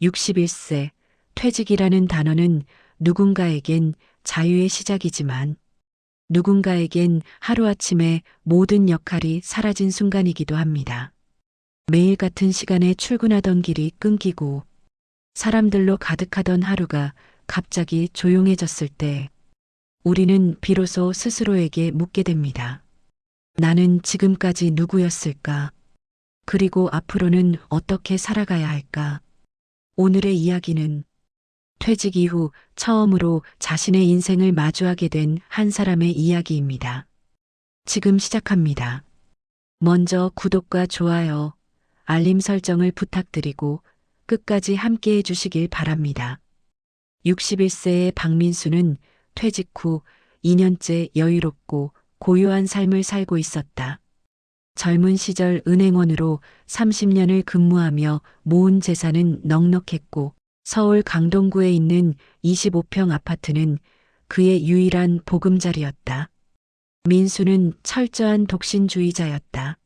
61세, 퇴직이라는 단어는 누군가에겐 자유의 시작이지만 누군가에겐 하루아침에 모든 역할이 사라진 순간이기도 합니다. 매일 같은 시간에 출근하던 길이 끊기고 사람들로 가득하던 하루가 갑자기 조용해졌을 때 우리는 비로소 스스로에게 묻게 됩니다. 나는 지금까지 누구였을까? 그리고 앞으로는 어떻게 살아가야 할까? 오늘의 이야기는 퇴직 이후 처음으로 자신의 인생을 마주하게 된 한 사람의 이야기입니다. 지금 시작합니다. 먼저 구독과 좋아요, 알림 설정을 부탁드리고 끝까지 함께 해주시길 바랍니다. 61세의 박민수는 퇴직 후 2년째 여유롭고 고요한 삶을 살고 있었다. 젊은 시절 은행원으로 30년을 근무하며 모은 재산은 넉넉했고 서울 강동구에 있는 25평 아파트는 그의 유일한 보금자리였다. 민수는 철저한 독신주의자였다.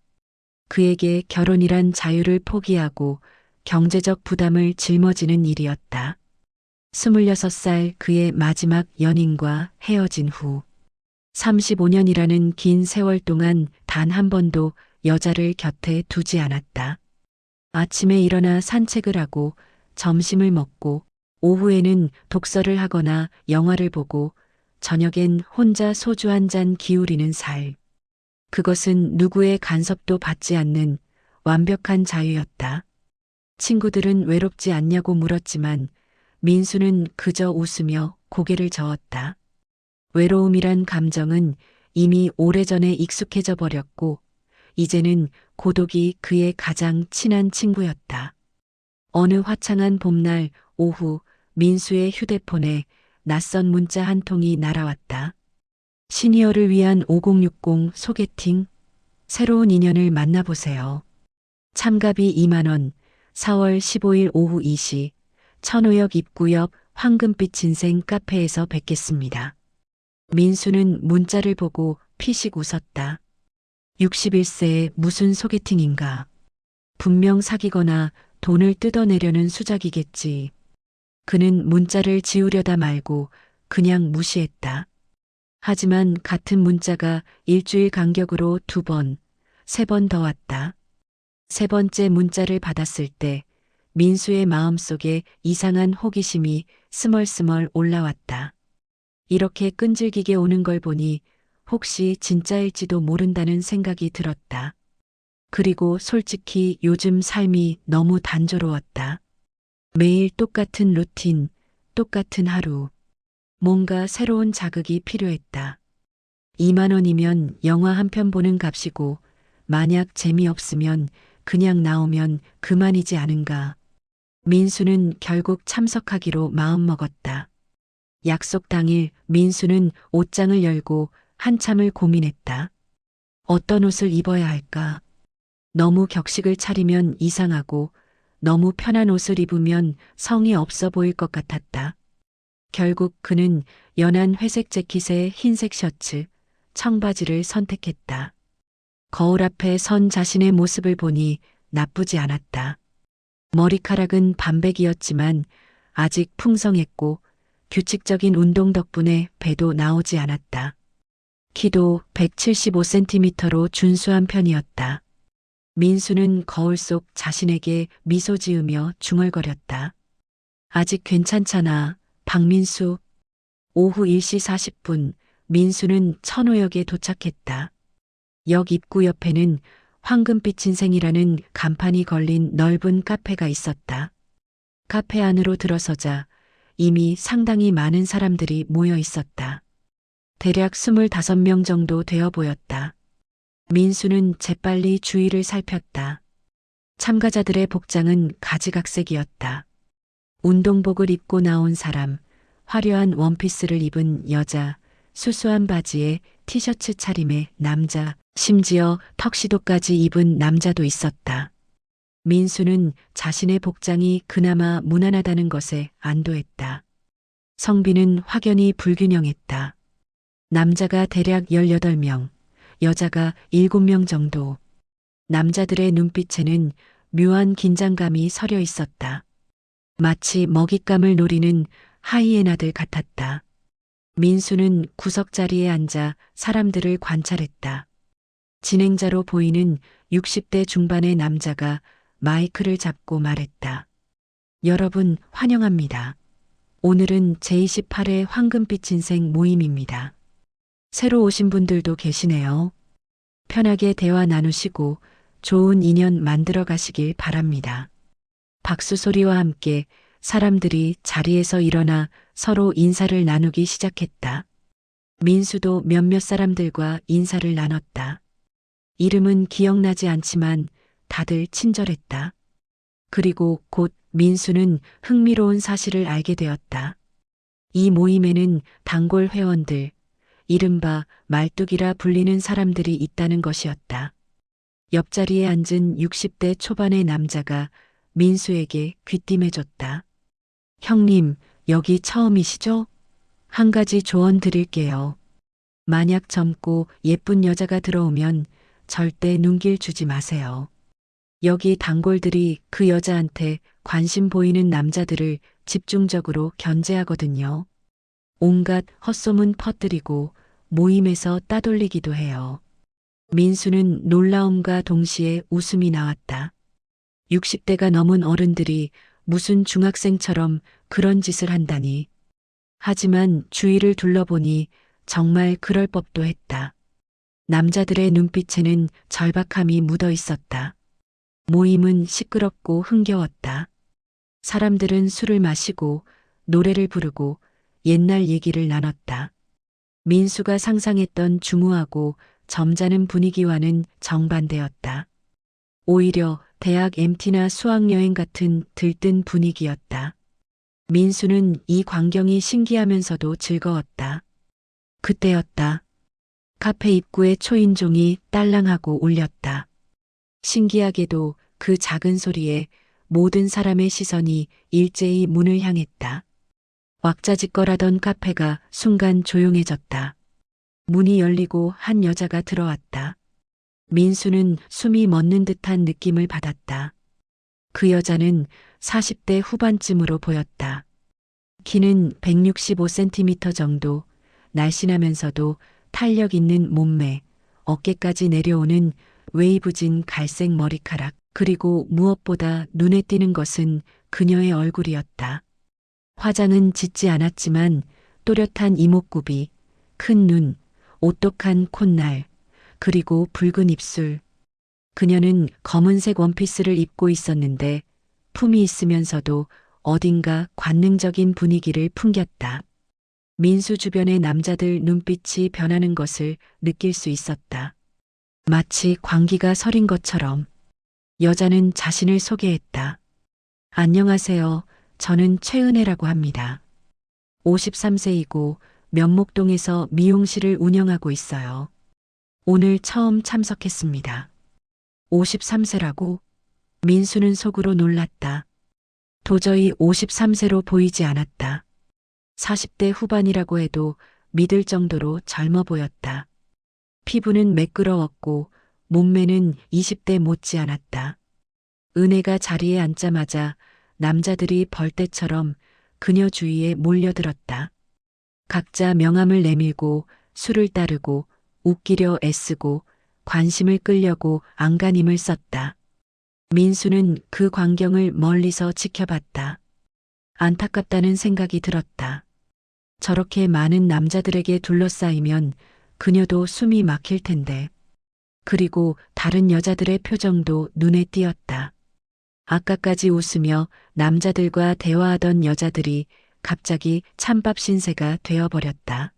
그에게 결혼이란 자유를 포기하고 경제적 부담을 짊어지는 일이었다. 26살 그의 마지막 연인과 헤어진 후 35년이라는 긴 세월 동안 단 한 번도 여자를 곁에 두지 않았다. 아침에 일어나 산책을 하고 점심을 먹고 오후에는 독서를 하거나 영화를 보고 저녁엔 혼자 소주 한 잔 기울이는 살. 그것은 누구의 간섭도 받지 않는 완벽한 자유였다. 친구들은 외롭지 않냐고 물었지만 민수는 그저 웃으며 고개를 저었다. 외로움이란 감정은 이미 오래전에 익숙해져 버렸고 이제는 고독이 그의 가장 친한 친구였다. 어느 화창한 봄날 오후 민수의 휴대폰에 낯선 문자 한 통이 날아왔다. 시니어를 위한 5060 소개팅, 새로운 인연을 만나보세요. 참가비 2만 원, 4월 15일 오후 2시, 천호역 입구 옆 황금빛 인생 카페에서 뵙겠습니다. 민수는 문자를 보고 피식 웃었다. 61세에 무슨 소개팅인가. 분명 사귀거나 돈을 뜯어내려는 수작이겠지. 그는 문자를 지우려다 말고 그냥 무시했다. 하지만 같은 문자가 일주일 간격으로 2번, 3번 더 왔다. 세 번째 문자를 받았을 때 민수의 마음속에 이상한 호기심이 스멀스멀 올라왔다. 이렇게 끈질기게 오는 걸 보니 혹시 진짜일지도 모른다는 생각이 들었다. 그리고 솔직히 요즘 삶이 너무 단조로웠다. 매일 똑같은 루틴, 똑같은 하루. 뭔가 새로운 자극이 필요했다. 2만 원이면 영화 한 편 보는 값이고 만약 재미없으면 그냥 나오면 그만이지 않은가. 민수는 결국 참석하기로 마음먹었다. 약속 당일 민수는 옷장을 열고 한참을 고민했다. 어떤 옷을 입어야 할까? 너무 격식을 차리면 이상하고 너무 편한 옷을 입으면 성의 없어 보일 것 같았다. 결국 그는 연한 회색 재킷에 흰색 셔츠, 청바지를 선택했다. 거울 앞에 선 자신의 모습을 보니 나쁘지 않았다. 머리카락은 반백이었지만 아직 풍성했고 규칙적인 운동 덕분에 배도 나오지 않았다. 키도 175cm로 준수한 편이었다. 민수는 거울 속 자신에게 미소 지으며 중얼거렸다. 아직 괜찮잖아, 박민수. 오후 1시 40분, 민수는 천호역에 도착했다. 역 입구 옆에는 황금빛 인생이라는 간판이 걸린 넓은 카페가 있었다. 카페 안으로 들어서자 이미 상당히 많은 사람들이 모여 있었다. 대략 25명 정도 되어 보였다. 민수는 재빨리 주위를 살폈다. 참가자들의 복장은 가지각색이었다. 운동복을 입고 나온 사람, 화려한 원피스를 입은 여자, 수수한 바지에 티셔츠 차림의 남자, 심지어 턱시도까지 입은 남자도 있었다. 민수는 자신의 복장이 그나마 무난하다는 것에 안도했다. 성비는 확연히 불균형했다. 남자가 대략 18명, 여자가 7명 정도. 남자들의 눈빛에는 묘한 긴장감이 서려 있었다. 마치 먹잇감을 노리는 하이에나들 같았다. 민수는 구석자리에 앉아 사람들을 관찰했다. 진행자로 보이는 60대 중반의 남자가 마이크를 잡고 말했다. 여러분 환영합니다. 오늘은 제28회 황금빛 인생 모임입니다. 새로 오신 분들도 계시네요. 편하게 대화 나누시고 좋은 인연 만들어 가시길 바랍니다. 박수 소리와 함께 사람들이 자리에서 일어나 서로 인사를 나누기 시작했다. 민수도 몇몇 사람들과 인사를 나눴다. 이름은 기억나지 않지만 다들 친절했다. 그리고 곧 민수는 흥미로운 사실을 알게 되었다. 이 모임에는 단골 회원들, 이른바 말뚝이라 불리는 사람들이 있다는 것이었다. 옆자리에 앉은 60대 초반의 남자가 민수에게 귀띔해줬다. 형님, 여기 처음이시죠? 한 가지 조언 드릴게요. 만약 젊고 예쁜 여자가 들어오면 절대 눈길 주지 마세요. 여기 단골들이 그 여자한테 관심 보이는 남자들을 집중적으로 견제하거든요. 온갖 헛소문 퍼뜨리고 모임에서 따돌리기도 해요. 민수는 놀라움과 동시에 웃음이 나왔다. 60대가 넘은 어른들이 무슨 중학생처럼 그런 짓을 한다니. 하지만 주위를 둘러보니 정말 그럴 법도 했다. 남자들의 눈빛에는 절박함이 묻어 있었다. 모임은 시끄럽고 흥겨웠다. 사람들은 술을 마시고 노래를 부르고 옛날 얘기를 나눴다. 민수가 상상했던 중후하고 점잖은 분위기와는 정반대였다. 오히려 대학 MT나 수학여행 같은 들뜬 분위기였다. 민수는 이 광경이 신기하면서도 즐거웠다. 그때였다. 카페 입구에 초인종이 딸랑하고 울렸다. 신기하게도 그 작은 소리에 모든 사람의 시선이 일제히 문을 향했다. 왁자지껄하던 카페가 순간 조용해졌다. 문이 열리고 한 여자가 들어왔다. 민수는 숨이 멎는 듯한 느낌을 받았다. 그 여자는 40대 후반쯤으로 보였다. 키는 165cm 정도, 날씬하면서도 탄력 있는 몸매, 어깨까지 내려오는 웨이브진 갈색 머리카락, 그리고 무엇보다 눈에 띄는 것은 그녀의 얼굴이었다. 화장은 짙지 않았지만 또렷한 이목구비, 큰 눈, 오똑한 콧날, 그리고 붉은 입술. 그녀는 검은색 원피스를 입고 있었는데 품이 있으면서도 어딘가 관능적인 분위기를 풍겼다. 민수 주변의 남자들 눈빛이 변하는 것을 느낄 수 있었다. 마치 광기가 서린 것처럼. 여자는 자신을 소개했다. 안녕하세요. 저는 최은혜라고 합니다. 53세이고 면목동에서 미용실을 운영하고 있어요. 오늘 처음 참석했습니다. 53세라고? 민수는 속으로 놀랐다. 도저히 53세로 보이지 않았다. 40대 후반이라고 해도 믿을 정도로 젊어 보였다. 피부는 매끄러웠고 몸매는 20대 못지 않았다. 은혜가 자리에 앉자마자 남자들이 벌떼처럼 그녀 주위에 몰려들었다. 각자 명함을 내밀고 술을 따르고 웃기려 애쓰고 관심을 끌려고 안간힘을 썼다. 민수는 그 광경을 멀리서 지켜봤다. 안타깝다는 생각이 들었다. 저렇게 많은 남자들에게 둘러싸이면 그녀도 숨이 막힐 텐데. 그리고 다른 여자들의 표정도 눈에 띄었다. 아까까지 웃으며 남자들과 대화하던 여자들이 갑자기 찬밥 신세가 되어버렸다.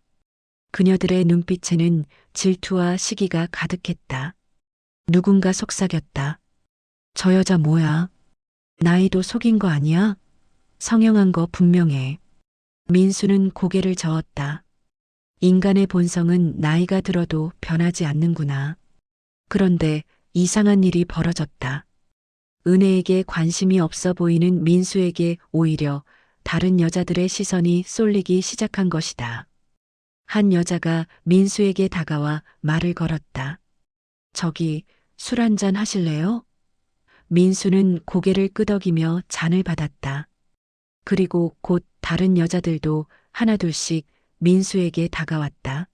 그녀들의 눈빛에는 질투와 시기가 가득했다. 누군가 속삭였다. 저 여자 뭐야? 나이도 속인 거 아니야? 성형한 거 분명해. 민수는 고개를 저었다. 인간의 본성은 나이가 들어도 변하지 않는구나. 그런데 이상한 일이 벌어졌다. 은혜에게 관심이 없어 보이는 민수에게 오히려 다른 여자들의 시선이 쏠리기 시작한 것이다. 한 여자가 민수에게 다가와 말을 걸었다. 저기 술 한잔 하실래요? 민수는 고개를 끄덕이며 잔을 받았다. 그리고 곧 다른 여자들도 하나둘씩 민수에게 다가왔다.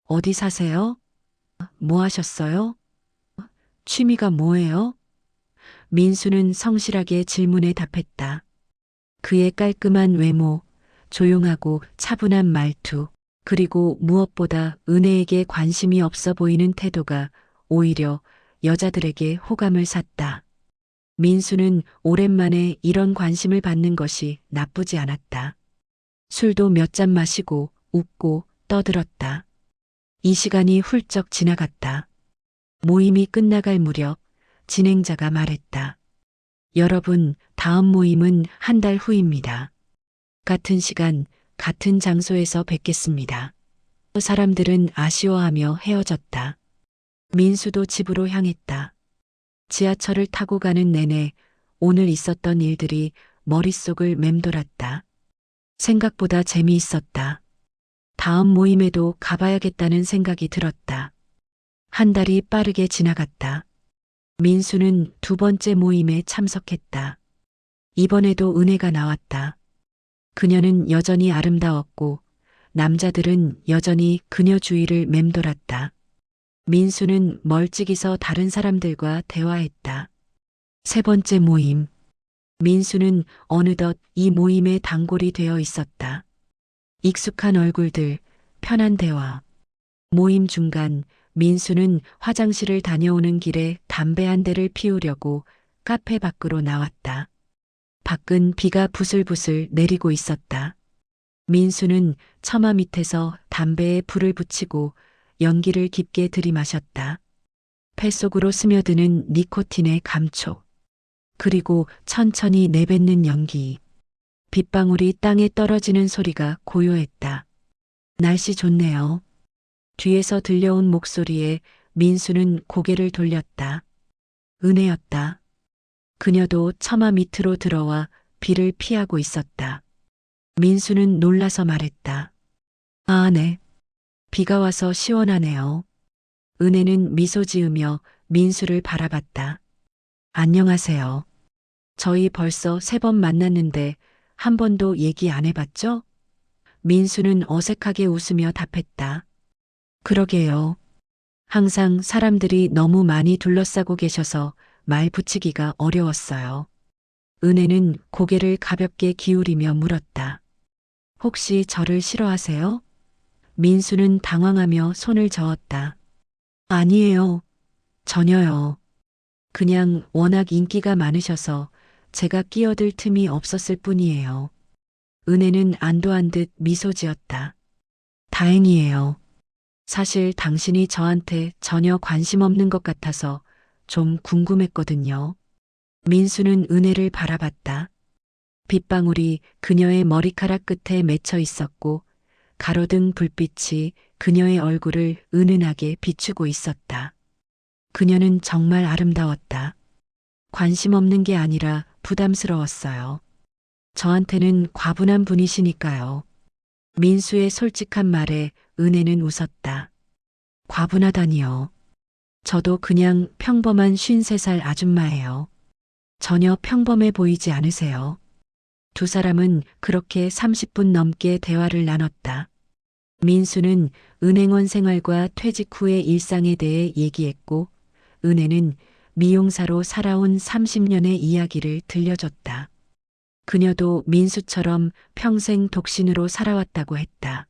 어디 사세요? 뭐 하셨어요? 취미가 뭐예요? 민수는 성실하게 질문에 답했다. 그의 깔끔한 외모, 조용하고 차분한 말투, 그리고 무엇보다 은혜에게 관심이 없어 보이는 태도가 오히려 여자들에게 호감을 샀다. 민수는 오랜만에 이런 관심을 받는 것이 나쁘지 않았다. 술도 몇 잔 마시고 웃고 떠들었다. 이 시간이 훌쩍 지나갔다. 모임이 끝나갈 무렵 진행자가 말했다. 여러분, 다음 모임은 한 달 후입니다. 같은 시간, 같은 장소에서 뵙겠습니다. 사람들은 아쉬워하며 헤어졌다. 민수도 집으로 향했다. 지하철을 타고 가는 내내 오늘 있었던 일들이 머릿속을 맴돌았다. 생각보다 재미있었다. 다음 모임에도 가봐야겠다는 생각이 들었다. 한 달이 빠르게 지나갔다. 민수는 두 번째 모임에 참석했다. 이번에도 은혜가 나왔다. 그녀는 여전히 아름다웠고 남자들은 여전히 그녀 주위를 맴돌았다. 민수는 멀찍이서 다른 사람들과 대화했다. 세 번째 모임. 민수는 어느덧 이 모임의 단골이 되어 있었다. 익숙한 얼굴들, 편한 대화. 모임 중간 민수는 화장실을 다녀오는 길에 담배 한 대를 피우려고 카페 밖으로 나왔다. 밖은 비가 부슬부슬 내리고 있었다. 민수는 처마 밑에서 담배에 불을 붙이고 연기를 깊게 들이마셨다. 폐 속으로 스며드는 니코틴의 감촉. 그리고 천천히 내뱉는 연기. 빗방울이 땅에 떨어지는 소리가 고요했다. 날씨 좋네요. 뒤에서 들려온 목소리에 민수는 고개를 돌렸다. 은혜였다. 그녀도 처마 밑으로 들어와 비를 피하고 있었다. 민수는 놀라서 말했다. 아, 네. 비가 와서 시원하네요. 은혜는 미소 지으며 민수를 바라봤다. 안녕하세요. 저희 벌써 3번 만났는데 한 번도 얘기 안 해봤죠? 민수는 어색하게 웃으며 답했다. 그러게요. 항상 사람들이 너무 많이 둘러싸고 계셔서 말 붙이기가 어려웠어요. 은혜는 고개를 가볍게 기울이며 물었다. 혹시 저를 싫어하세요? 민수는 당황하며 손을 저었다. 아니에요. 전혀요. 그냥 워낙 인기가 많으셔서 제가 끼어들 틈이 없었을 뿐이에요. 은혜는 안도한 듯 미소 지었다. 다행이에요. 사실 당신이 저한테 전혀 관심 없는 것 같아서 좀 궁금했거든요. 민수는 은혜를 바라봤다. 빗방울이 그녀의 머리카락 끝에 맺혀 있었고 가로등 불빛이 그녀의 얼굴을 은은하게 비추고 있었다. 그녀는 정말 아름다웠다. 관심 없는 게 아니라 부담스러웠어요. 저한테는 과분한 분이시니까요. 민수의 솔직한 말에 은혜는 웃었다. 과분하다니요. 저도 그냥 평범한 53살 아줌마예요. 전혀 평범해 보이지 않으세요. 두 사람은 그렇게 30분 넘게 대화를 나눴다. 민수는 은행원 생활과 퇴직 후의 일상에 대해 얘기했고, 은혜는 미용사로 살아온 30년의 이야기를 들려줬다. 그녀도 민수처럼 평생 독신으로 살아왔다고 했다.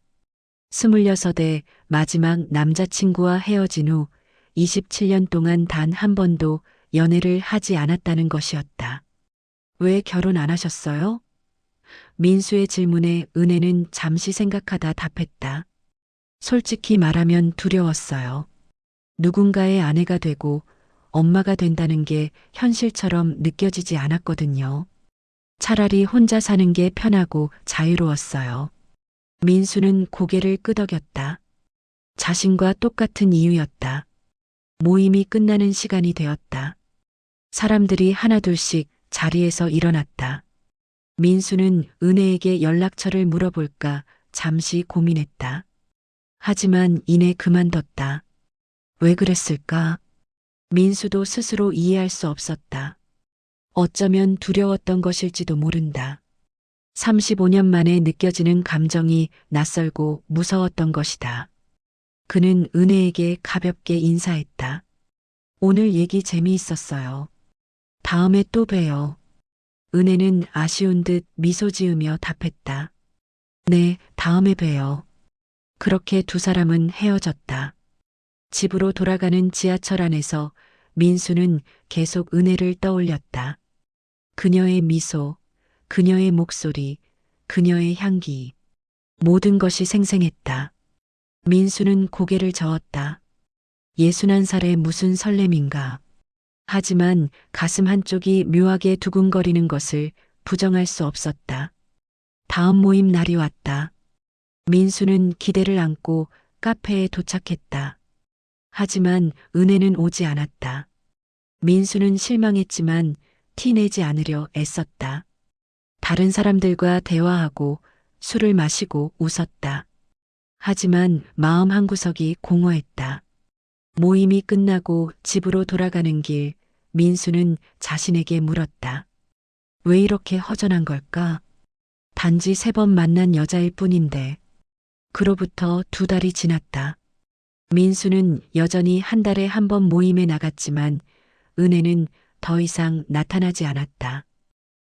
26의 마지막 남자친구와 헤어진 후 27년 동안 단 한 번도 연애를 하지 않았다는 것이었다. 왜 결혼 안 하셨어요? 민수의 질문에 은혜는 잠시 생각하다 답했다. 솔직히 말하면 두려웠어요. 누군가의 아내가 되고 엄마가 된다는 게 현실처럼 느껴지지 않았거든요. 차라리 혼자 사는 게 편하고 자유로웠어요. 민수는 고개를 끄덕였다. 자신과 똑같은 이유였다. 모임이 끝나는 시간이 되었다. 사람들이 하나둘씩 자리에서 일어났다. 민수는 은혜에게 연락처를 물어볼까 잠시 고민했다. 하지만 이내 그만뒀다. 왜 그랬을까? 민수도 스스로 이해할 수 없었다. 어쩌면 두려웠던 것일지도 모른다. 35년 만에 느껴지는 감정이 낯설고 무서웠던 것이다. 그는 은혜에게 가볍게 인사했다. 오늘 얘기 재미있었어요. 다음에 또 봬요. 은혜는 아쉬운 듯 미소 지으며 답했다. 네, 다음에 봬요. 그렇게 두 사람은 헤어졌다. 집으로 돌아가는 지하철 안에서 민수는 계속 은혜를 떠올렸다. 그녀의 미소, 그녀의 목소리, 그녀의 향기. 모든 것이 생생했다. 민수는 고개를 저었다. 61살에 무슨 설렘인가. 하지만 가슴 한쪽이 묘하게 두근거리는 것을 부정할 수 없었다. 다음 모임 날이 왔다. 민수는 기대를 안고 카페에 도착했다. 하지만 은혜는 오지 않았다. 민수는 실망했지만 티내지 않으려 애썼다. 다른 사람들과 대화하고 술을 마시고 웃었다. 하지만 마음 한구석이 공허했다. 모임이 끝나고 집으로 돌아가는 길, 민수는 자신에게 물었다. 왜 이렇게 허전한 걸까? 단지 3번 만난 여자일 뿐인데. 그로부터 2달이 지났다. 민수는 여전히 한 달에 1번 모임에 나갔지만 은혜는 더 이상 나타나지 않았다.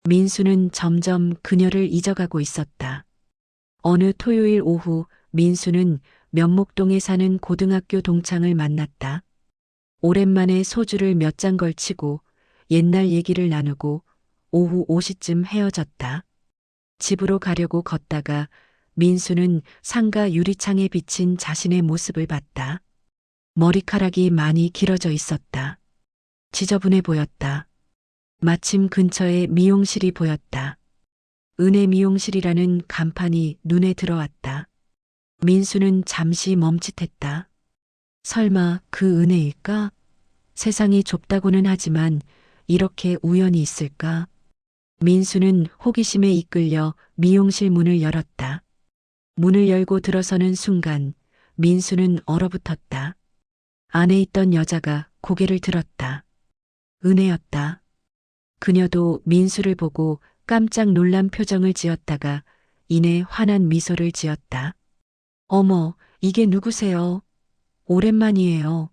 민수는 점점 그녀를 잊어가고 있었다. 어느 토요일 오후 민수는 면목동에 사는 고등학교 동창을 만났다. 오랜만에 소주를 몇 잔 걸치고 옛날 얘기를 나누고 오후 5시쯤 헤어졌다. 집으로 가려고 걷다가 민수는 상가 유리창에 비친 자신의 모습을 봤다. 머리카락이 많이 길어져 있었다. 지저분해 보였다. 마침 근처에 미용실이 보였다. 은혜 미용실이라는 간판이 눈에 들어왔다. 민수는 잠시 멈칫했다. 설마 그 은혜일까? 세상이 좁다고는 하지만 이렇게 우연이 있을까? 민수는 호기심에 이끌려 미용실 문을 열었다. 문을 열고 들어서는 순간 민수는 얼어붙었다. 안에 있던 여자가 고개를 들었다. 은혜였다. 그녀도 민수를 보고 깜짝 놀란 표정을 지었다가 이내 환한 미소를 지었다. 어머, 이게 누구세요? 오랜만이에요.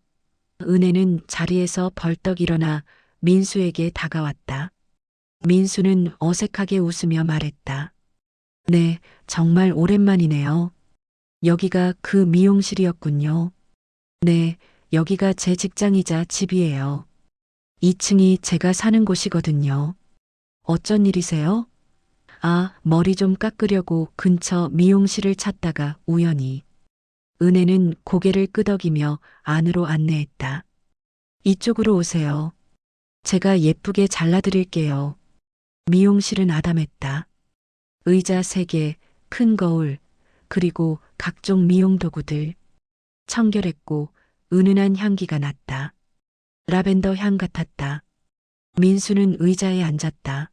은혜는 자리에서 벌떡 일어나 민수에게 다가왔다. 민수는 어색하게 웃으며 말했다. 네, 정말 오랜만이네요. 여기가 그 미용실이었군요. 네, 여기가 제 직장이자 집이에요. 2층이 제가 사는 곳이거든요. 어쩐 일이세요? 아, 머리 좀 깎으려고 근처 미용실을 찾다가 우연히. 은혜는 고개를 끄덕이며 안으로 안내했다. 이쪽으로 오세요. 제가 예쁘게 잘라드릴게요. 미용실은 아담했다. 의자 3개, 큰 거울, 그리고 각종 미용 도구들. 청결했고 은은한 향기가 났다. 라벤더 향 같았다. 민수는 의자에 앉았다.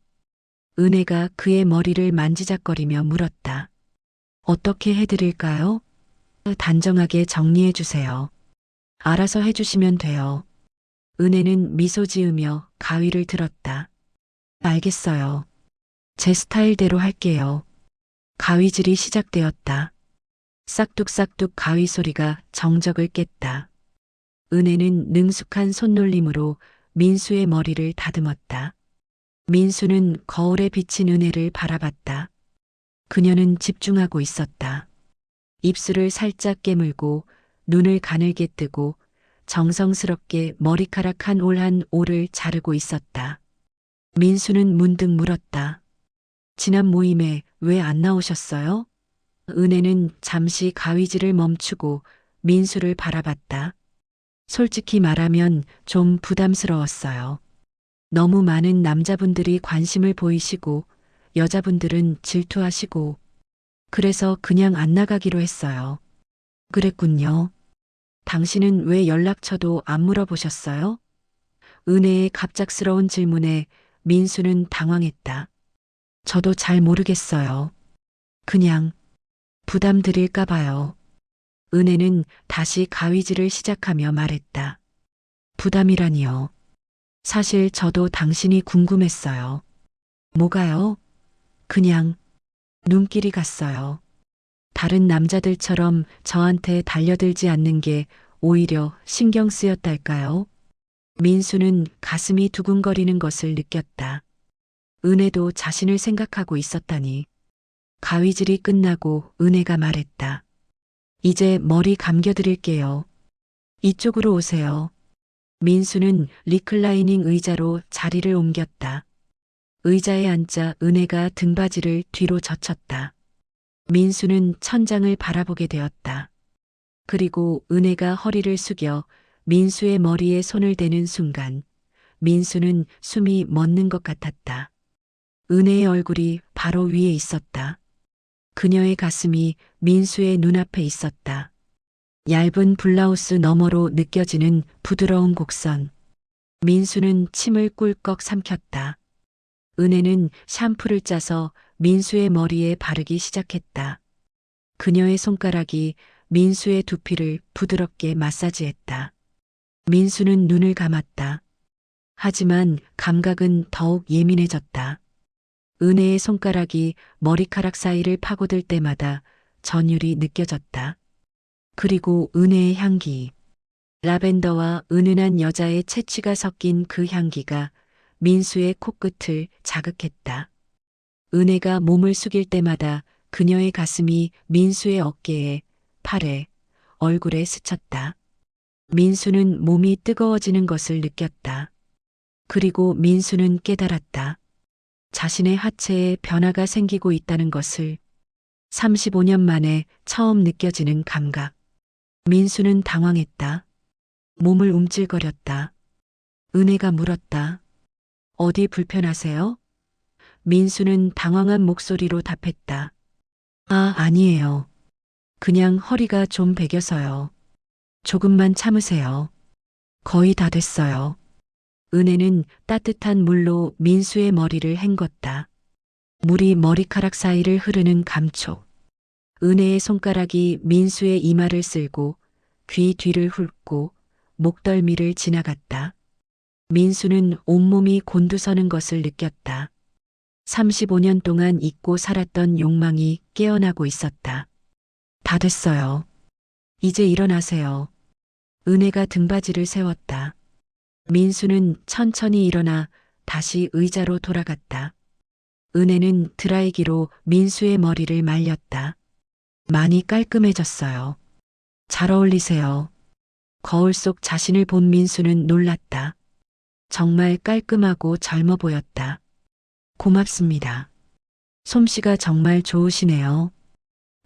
은혜가 그의 머리를 만지작거리며 물었다. 어떻게 해드릴까요? 단정하게 정리해 주세요. 알아서 해주시면 돼요. 은혜는 미소 지으며 가위를 들었다. 알겠어요. 제 스타일대로 할게요. 가위질이 시작되었다. 싹둑싹둑 가위 소리가 정적을 깼다. 은혜는 능숙한 손놀림으로 민수의 머리를 다듬었다. 민수는 거울에 비친 은혜를 바라봤다. 그녀는 집중하고 있었다. 입술을 살짝 깨물고 눈을 가늘게 뜨고 정성스럽게 머리카락 한 올 한 올을 자르고 있었다. 민수는 문득 물었다. 지난 모임에 왜 안 나오셨어요? 은혜는 잠시 가위질을 멈추고 민수를 바라봤다. 솔직히 말하면 좀 부담스러웠어요. 너무 많은 남자분들이 관심을 보이시고 여자분들은 질투하시고 그래서 그냥 안 나가기로 했어요. 그랬군요. 당신은 왜 연락처도 안 물어보셨어요? 은혜의 갑작스러운 질문에 민수는 당황했다. 저도 잘 모르겠어요. 그냥 부담 드릴까 봐요. 은혜는 다시 가위질을 시작하며 말했다. 부담이라니요. 사실 저도 당신이 궁금했어요. 뭐가요? 그냥 눈길이 갔어요. 다른 남자들처럼 저한테 달려들지 않는 게 오히려 신경 쓰였달까요? 민수는 가슴이 두근거리는 것을 느꼈다. 은혜도 자신을 생각하고 있었다니. 가위질이 끝나고 은혜가 말했다. 이제 머리 감겨드릴게요. 이쪽으로 오세요. 민수는 리클라이닝 의자로 자리를 옮겼다. 의자에 앉자 은혜가 등받이를 뒤로 젖혔다. 민수는 천장을 바라보게 되었다. 그리고 은혜가 허리를 숙여 민수의 머리에 손을 대는 순간 민수는 숨이 멎는 것 같았다. 은혜의 얼굴이 바로 위에 있었다. 그녀의 가슴이 민수의 눈앞에 있었다. 얇은 블라우스 너머로 느껴지는 부드러운 곡선. 민수는 침을 꿀꺽 삼켰다. 은혜는 샴푸를 짜서 민수의 머리에 바르기 시작했다. 그녀의 손가락이 민수의 두피를 부드럽게 마사지했다. 민수는 눈을 감았다. 하지만 감각은 더욱 예민해졌다. 은혜의 손가락이 머리카락 사이를 파고들 때마다 전율이 느껴졌다. 그리고 은혜의 향기. 라벤더와 은은한 여자의 채취가 섞인 그 향기가 민수의 코끝을 자극했다. 은혜가 몸을 숙일 때마다 그녀의 가슴이 민수의 어깨에, 팔에, 얼굴에 스쳤다. 민수는 몸이 뜨거워지는 것을 느꼈다. 그리고 민수는 깨달았다. 자신의 하체에 변화가 생기고 있다는 것을. 35년 만에 처음 느껴지는 감각. 민수는 당황했다. 몸을 움찔거렸다. 은혜가 물었다. 어디 불편하세요? 민수는 당황한 목소리로 답했다. 아, 아니에요. 그냥 허리가 좀 베겨서요. 조금만 참으세요. 거의 다 됐어요. 은혜는 따뜻한 물로 민수의 머리를 헹궜다. 물이 머리카락 사이를 흐르는 감촉. 은혜의 손가락이 민수의 이마를 쓸고 귀 뒤를 훑고 목덜미를 지나갔다. 민수는 온몸이 곤두서는 것을 느꼈다. 35년 동안 잊고 살았던 욕망이 깨어나고 있었다. 다 됐어요. 이제 일어나세요. 은혜가 등받이를 세웠다. 민수는 천천히 일어나 다시 의자로 돌아갔다. 은혜는 드라이기로 민수의 머리를 말렸다. 많이 깔끔해졌어요. 잘 어울리세요. 거울 속 자신을 본 민수는 놀랐다. 정말 깔끔하고 젊어 보였다. 고맙습니다. 솜씨가 정말 좋으시네요.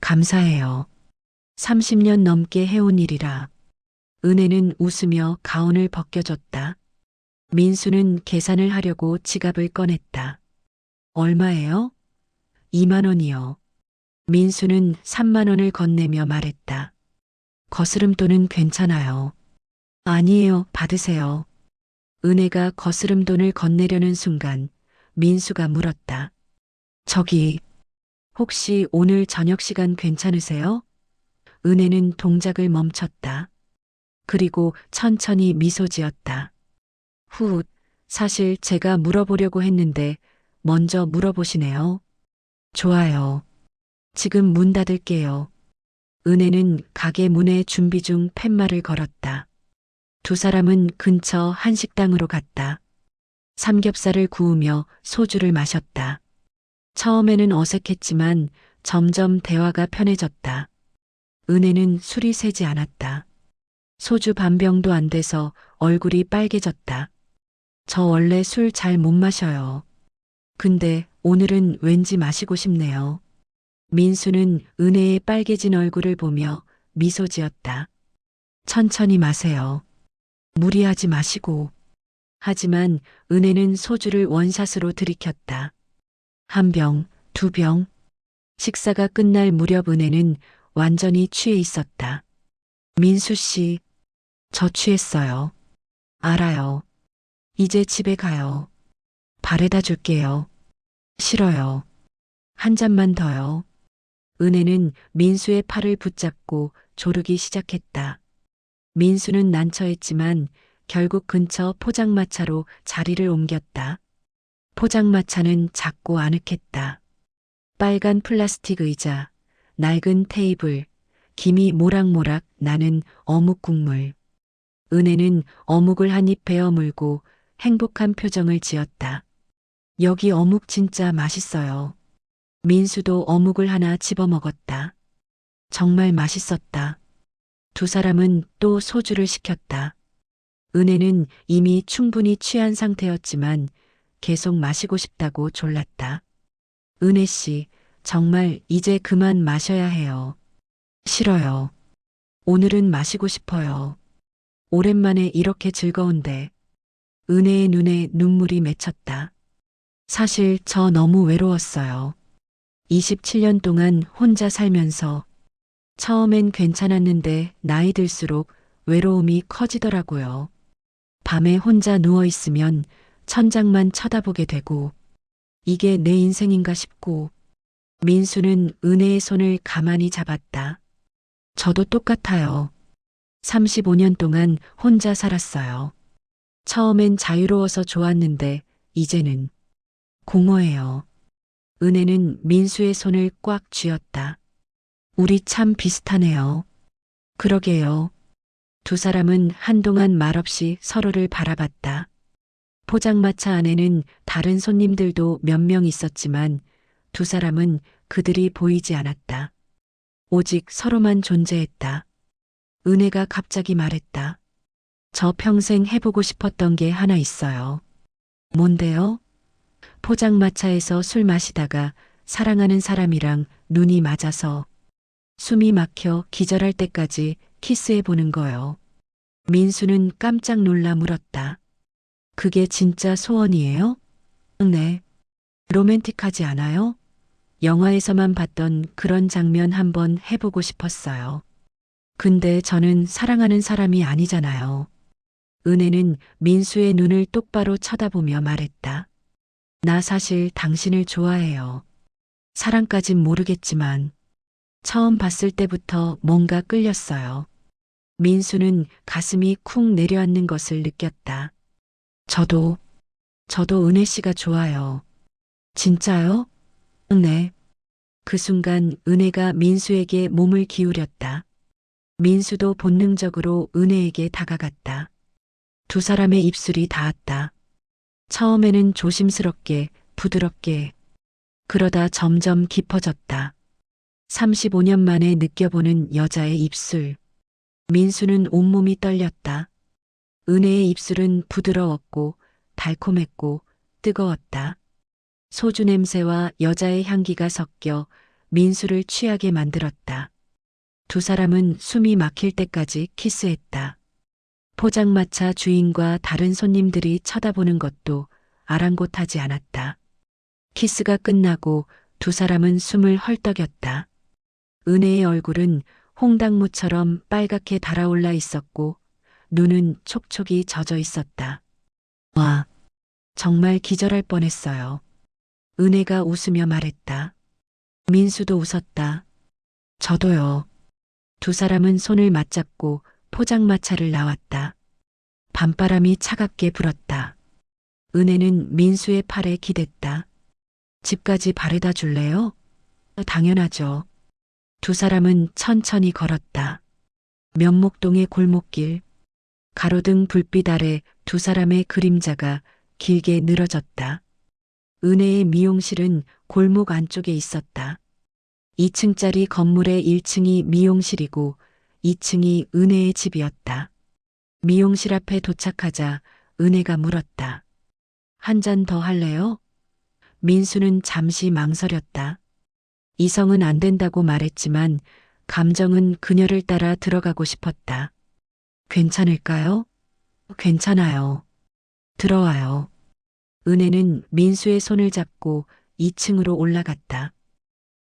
감사해요. 30년 넘게 해온 일이라. 은혜는 웃으며 가운을 벗겨줬다. 민수는 계산을 하려고 지갑을 꺼냈다. 얼마예요? 2만 원이요. 민수는 3만 원을 건네며 말했다. 거스름돈은 괜찮아요. 아니에요, 받으세요. 은혜가 거스름돈을 건네려는 순간 민수가 물었다. 저기, 혹시 오늘 저녁 시간 괜찮으세요? 은혜는 동작을 멈췄다. 그리고 천천히 미소 지었다. 후, 사실 제가 물어보려고 했는데 먼저 물어보시네요. 좋아요. 지금 문 닫을게요. 은혜는 가게 문에 준비 중 팻말을 걸었다. 두 사람은 근처 한식당으로 갔다. 삼겹살을 구우며 소주를 마셨다. 처음에는 어색했지만 점점 대화가 편해졌다. 은혜는 술이 새지 않았다. 소주 반 병도 안 돼서 얼굴이 빨개졌다. 저 원래 술 잘 못 마셔요. 근데 오늘은 왠지 마시고 싶네요. 민수는 은혜의 빨개진 얼굴을 보며 미소 지었다. 천천히 마세요. 무리하지 마시고. 하지만 은혜는 소주를 원샷으로 들이켰다. 한 병, 두 병. 식사가 끝날 무렵 은혜는 완전히 취해 있었다. 민수 씨, 저 취했어요. 알아요. 이제 집에 가요. 바래다 줄게요. 싫어요. 한 잔만 더요. 은혜는 민수의 팔을 붙잡고 조르기 시작했다. 민수는 난처했지만 결국 근처 포장마차로 자리를 옮겼다. 포장마차는 작고 아늑했다. 빨간 플라스틱 의자, 낡은 테이블, 김이 모락모락 나는 어묵 국물. 은혜는 어묵을 한 입 베어 물고 행복한 표정을 지었다. 여기 어묵 진짜 맛있어요. 민수도 어묵을 하나 집어 먹었다. 정말 맛있었다. 두 사람은 또 소주를 시켰다. 은혜는 이미 충분히 취한 상태였지만 계속 마시고 싶다고 졸랐다. 은혜 씨, 정말 이제 그만 마셔야 해요. 싫어요. 오늘은 마시고 싶어요. 오랜만에 이렇게 즐거운데. 은혜의 눈에 눈물이 맺혔다. 사실 저 너무 외로웠어요. 27년 동안 혼자 살면서 처음엔 괜찮았는데 나이 들수록 외로움이 커지더라고요. 밤에 혼자 누워 있으면 천장만 쳐다보게 되고 이게 내 인생인가 싶고 민수는 은혜의 손을 가만히 잡았다. 저도 똑같아요. 35년 동안 혼자 살았어요. 처음엔 자유로워서 좋았는데 이제는 공허해요. 은혜는 민수의 손을 꽉 쥐었다. 우리 참 비슷하네요. 그러게요. 두 사람은 한동안 말없이 서로를 바라봤다. 포장마차 안에는 다른 손님들도 몇 명 있었지만 두 사람은 그들이 보이지 않았다. 오직 서로만 존재했다. 은혜가 갑자기 말했다. 저 평생 해보고 싶었던 게 하나 있어요. 뭔데요? 포장마차에서 술 마시다가 사랑하는 사람이랑 눈이 맞아서 숨이 막혀 기절할 때까지 키스해 보는 거요. 민수는 깜짝 놀라 물었다. 그게 진짜 소원이에요? 네. 로맨틱하지 않아요? 영화에서만 봤던 그런 장면 한번 해보고 싶었어요. 근데 저는 사랑하는 사람이 아니잖아요. 은혜는 민수의 눈을 똑바로 쳐다보며 말했다. 나 사실 당신을 좋아해요. 사랑까진 모르겠지만 처음 봤을 때부터 뭔가 끌렸어요. 민수는 가슴이 쿵 내려앉는 것을 느꼈다. 저도 은혜 씨가 좋아요. 진짜요? 네. 그 순간 은혜가 민수에게 몸을 기울였다. 민수도 본능적으로 은혜에게 다가갔다. 두 사람의 입술이 닿았다. 처음에는 조심스럽게, 부드럽게, 그러다 점점 깊어졌다. 35년 만에 느껴보는 여자의 입술. 민수는 온몸이 떨렸다. 은혜의 입술은 부드러웠고, 달콤했고, 뜨거웠다. 소주 냄새와 여자의 향기가 섞여 민수를 취하게 만들었다. 두 사람은 숨이 막힐 때까지 키스했다. 포장마차 주인과 다른 손님들이 쳐다보는 것도 아랑곳하지 않았다. 키스가 끝나고 두 사람은 숨을 헐떡였다. 은혜의 얼굴은 홍당무처럼 빨갛게 달아올라 있었고 눈은 촉촉이 젖어 있었다. 와, 정말 기절할 뻔했어요. 은혜가 웃으며 말했다. 민수도 웃었다. 저도요. 두 사람은 손을 맞잡고 포장마차를 나왔다. 밤바람이 차갑게 불었다. 은혜는 민수의 팔에 기댔다. 집까지 바래다 줄래요? 당연하죠. 두 사람은 천천히 걸었다. 면목동의 골목길. 가로등 불빛 아래 두 사람의 그림자가 길게 늘어졌다. 은혜의 미용실은 골목 안쪽에 있었다. 2층짜리 건물의 1층이 미용실이고 2층이 은혜의 집이었다. 미용실 앞에 도착하자 은혜가 물었다. 한 잔 더 할래요? 민수는 잠시 망설였다. 이성은 안 된다고 말했지만 감정은 그녀를 따라 들어가고 싶었다. 괜찮을까요? 괜찮아요. 들어와요. 은혜는 민수의 손을 잡고 2층으로 올라갔다.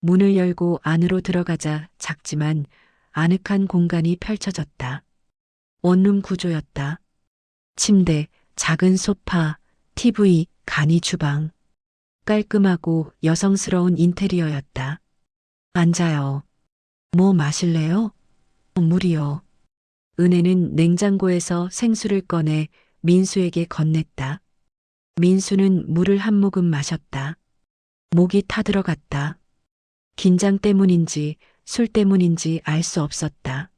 문을 열고 안으로 들어가자 작지만 아늑한 공간이 펼쳐졌다. 원룸 구조였다. 침대, 작은 소파, TV, 간이 주방. 깔끔하고 여성스러운 인테리어였다. 앉아요. 뭐 마실래요? 물이요. 은혜는 냉장고에서 생수를 꺼내 민수에게 건넸다. 민수는 물을 한 모금 마셨다. 목이 타들어갔다. 긴장 때문인지 술 때문인지 알 수 없었다.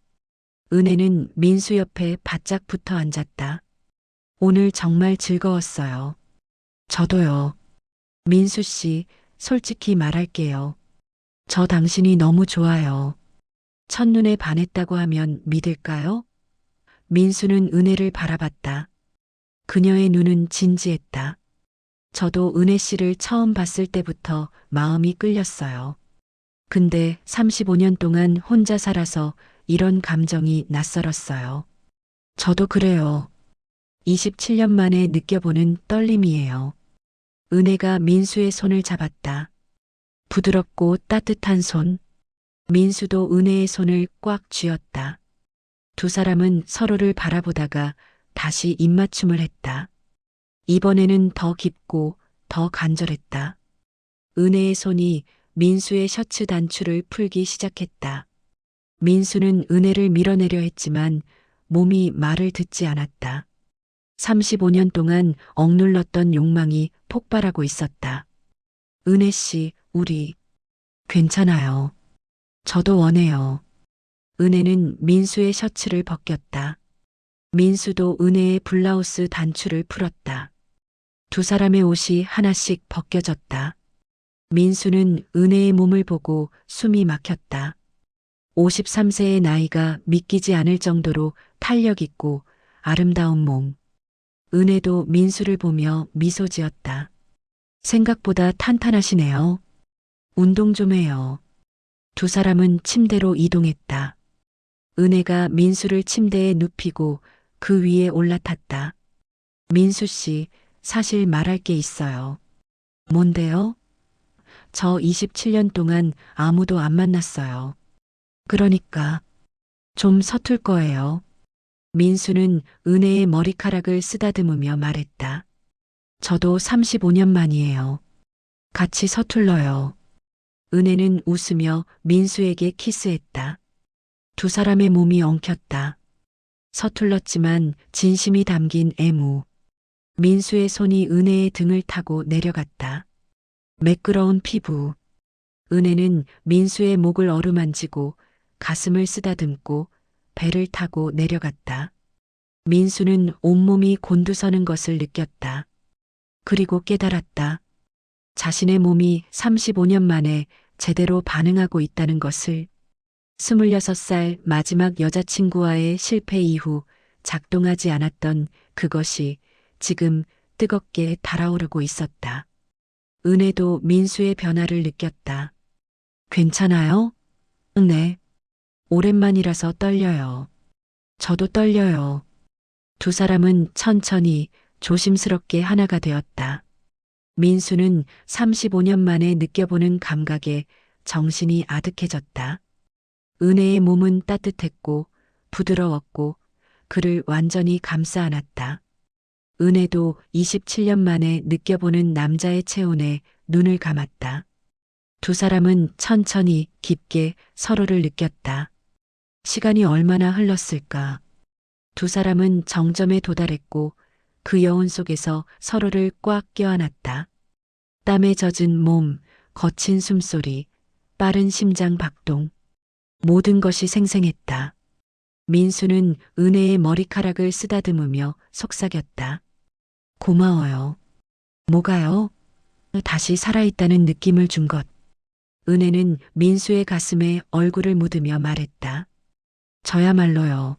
은혜는 민수 옆에 바짝 붙어 앉았다. 오늘 정말 즐거웠어요. 저도요. 민수 씨, 솔직히 말할게요. 저 당신이 너무 좋아요. 첫눈에 반했다고 하면 믿을까요? 민수는 은혜를 바라봤다. 그녀의 눈은 진지했다. 저도 은혜 씨를 처음 봤을 때부터 마음이 끌렸어요. 근데 35년 동안 혼자 살아서 이런 감정이 낯설었어요. 저도 그래요. 27년 만에 느껴보는 떨림이에요. 은혜가 민수의 손을 잡았다. 부드럽고 따뜻한 손. 민수도 은혜의 손을 꽉 쥐었다. 두 사람은 서로를 바라보다가 다시 입맞춤을 했다. 이번에는 더 깊고 더 간절했다. 은혜의 손이 민수의 셔츠 단추를 풀기 시작했다. 민수는 은혜를 밀어내려 했지만 몸이 말을 듣지 않았다. 35년 동안 억눌렀던 욕망이 폭발하고 있었다. 은혜 씨, 우리 괜찮아요. 저도 원해요. 은혜는 민수의 셔츠를 벗겼다. 민수도 은혜의 블라우스 단추를 풀었다. 두 사람의 옷이 하나씩 벗겨졌다. 민수는 은혜의 몸을 보고 숨이 막혔다. 53세의 나이가 믿기지 않을 정도로 탄력 있고 아름다운 몸. 은혜도 민수를 보며 미소 지었다. 생각보다 탄탄하시네요. 운동 좀 해요. 두 사람은 침대로 이동했다. 은혜가 민수를 침대에 눕히고 그 위에 올라탔다. 민수 씨, 사실 말할 게 있어요. 뭔데요? 저 27년 동안 아무도 안 만났어요. 그러니까 좀 서툴 거예요. 민수는 은혜의 머리카락을 쓰다듬으며 말했다. 저도 35년 만이에요. 같이 서툴러요. 은혜는 웃으며 민수에게 키스했다. 두 사람의 몸이 엉켰다. 서툴렀지만 진심이 담긴 애무. 민수의 손이 은혜의 등을 타고 내려갔다. 매끄러운 피부. 은혜는 민수의 목을 어루만지고 가슴을 쓰다듬고 배를 타고 내려갔다. 민수는 온몸이 곤두서는 것을 느꼈다. 그리고 깨달았다. 자신의 몸이 35년 만에 제대로 반응하고 있다는 것을. 26살 마지막 여자친구와의 실패 이후 작동하지 않았던 그것이 지금 뜨겁게 달아오르고 있었다. 은혜도 민수의 변화를 느꼈다. 괜찮아요? 네. 오랜만이라서 떨려요. 저도 떨려요. 두 사람은 천천히 조심스럽게 하나가 되었다. 민수는 35년 만에 느껴보는 감각에 정신이 아득해졌다. 은혜의 몸은 따뜻했고 부드러웠고 그를 완전히 감싸 안았다. 은혜도 27년 만에 느껴보는 남자의 체온에 눈을 감았다. 두 사람은 천천히 깊게 서로를 느꼈다. 시간이 얼마나 흘렀을까? 두 사람은 정점에 도달했고 그 여운 속에서 서로를 꽉 껴안았다. 땀에 젖은 몸, 거친 숨소리, 빠른 심장 박동. 모든 것이 생생했다. 민수는 은혜의 머리카락을 쓰다듬으며 속삭였다. 고마워요. 뭐가요? 다시 살아있다는 느낌을 준 것. 은혜는 민수의 가슴에 얼굴을 묻으며 말했다. 저야말로요.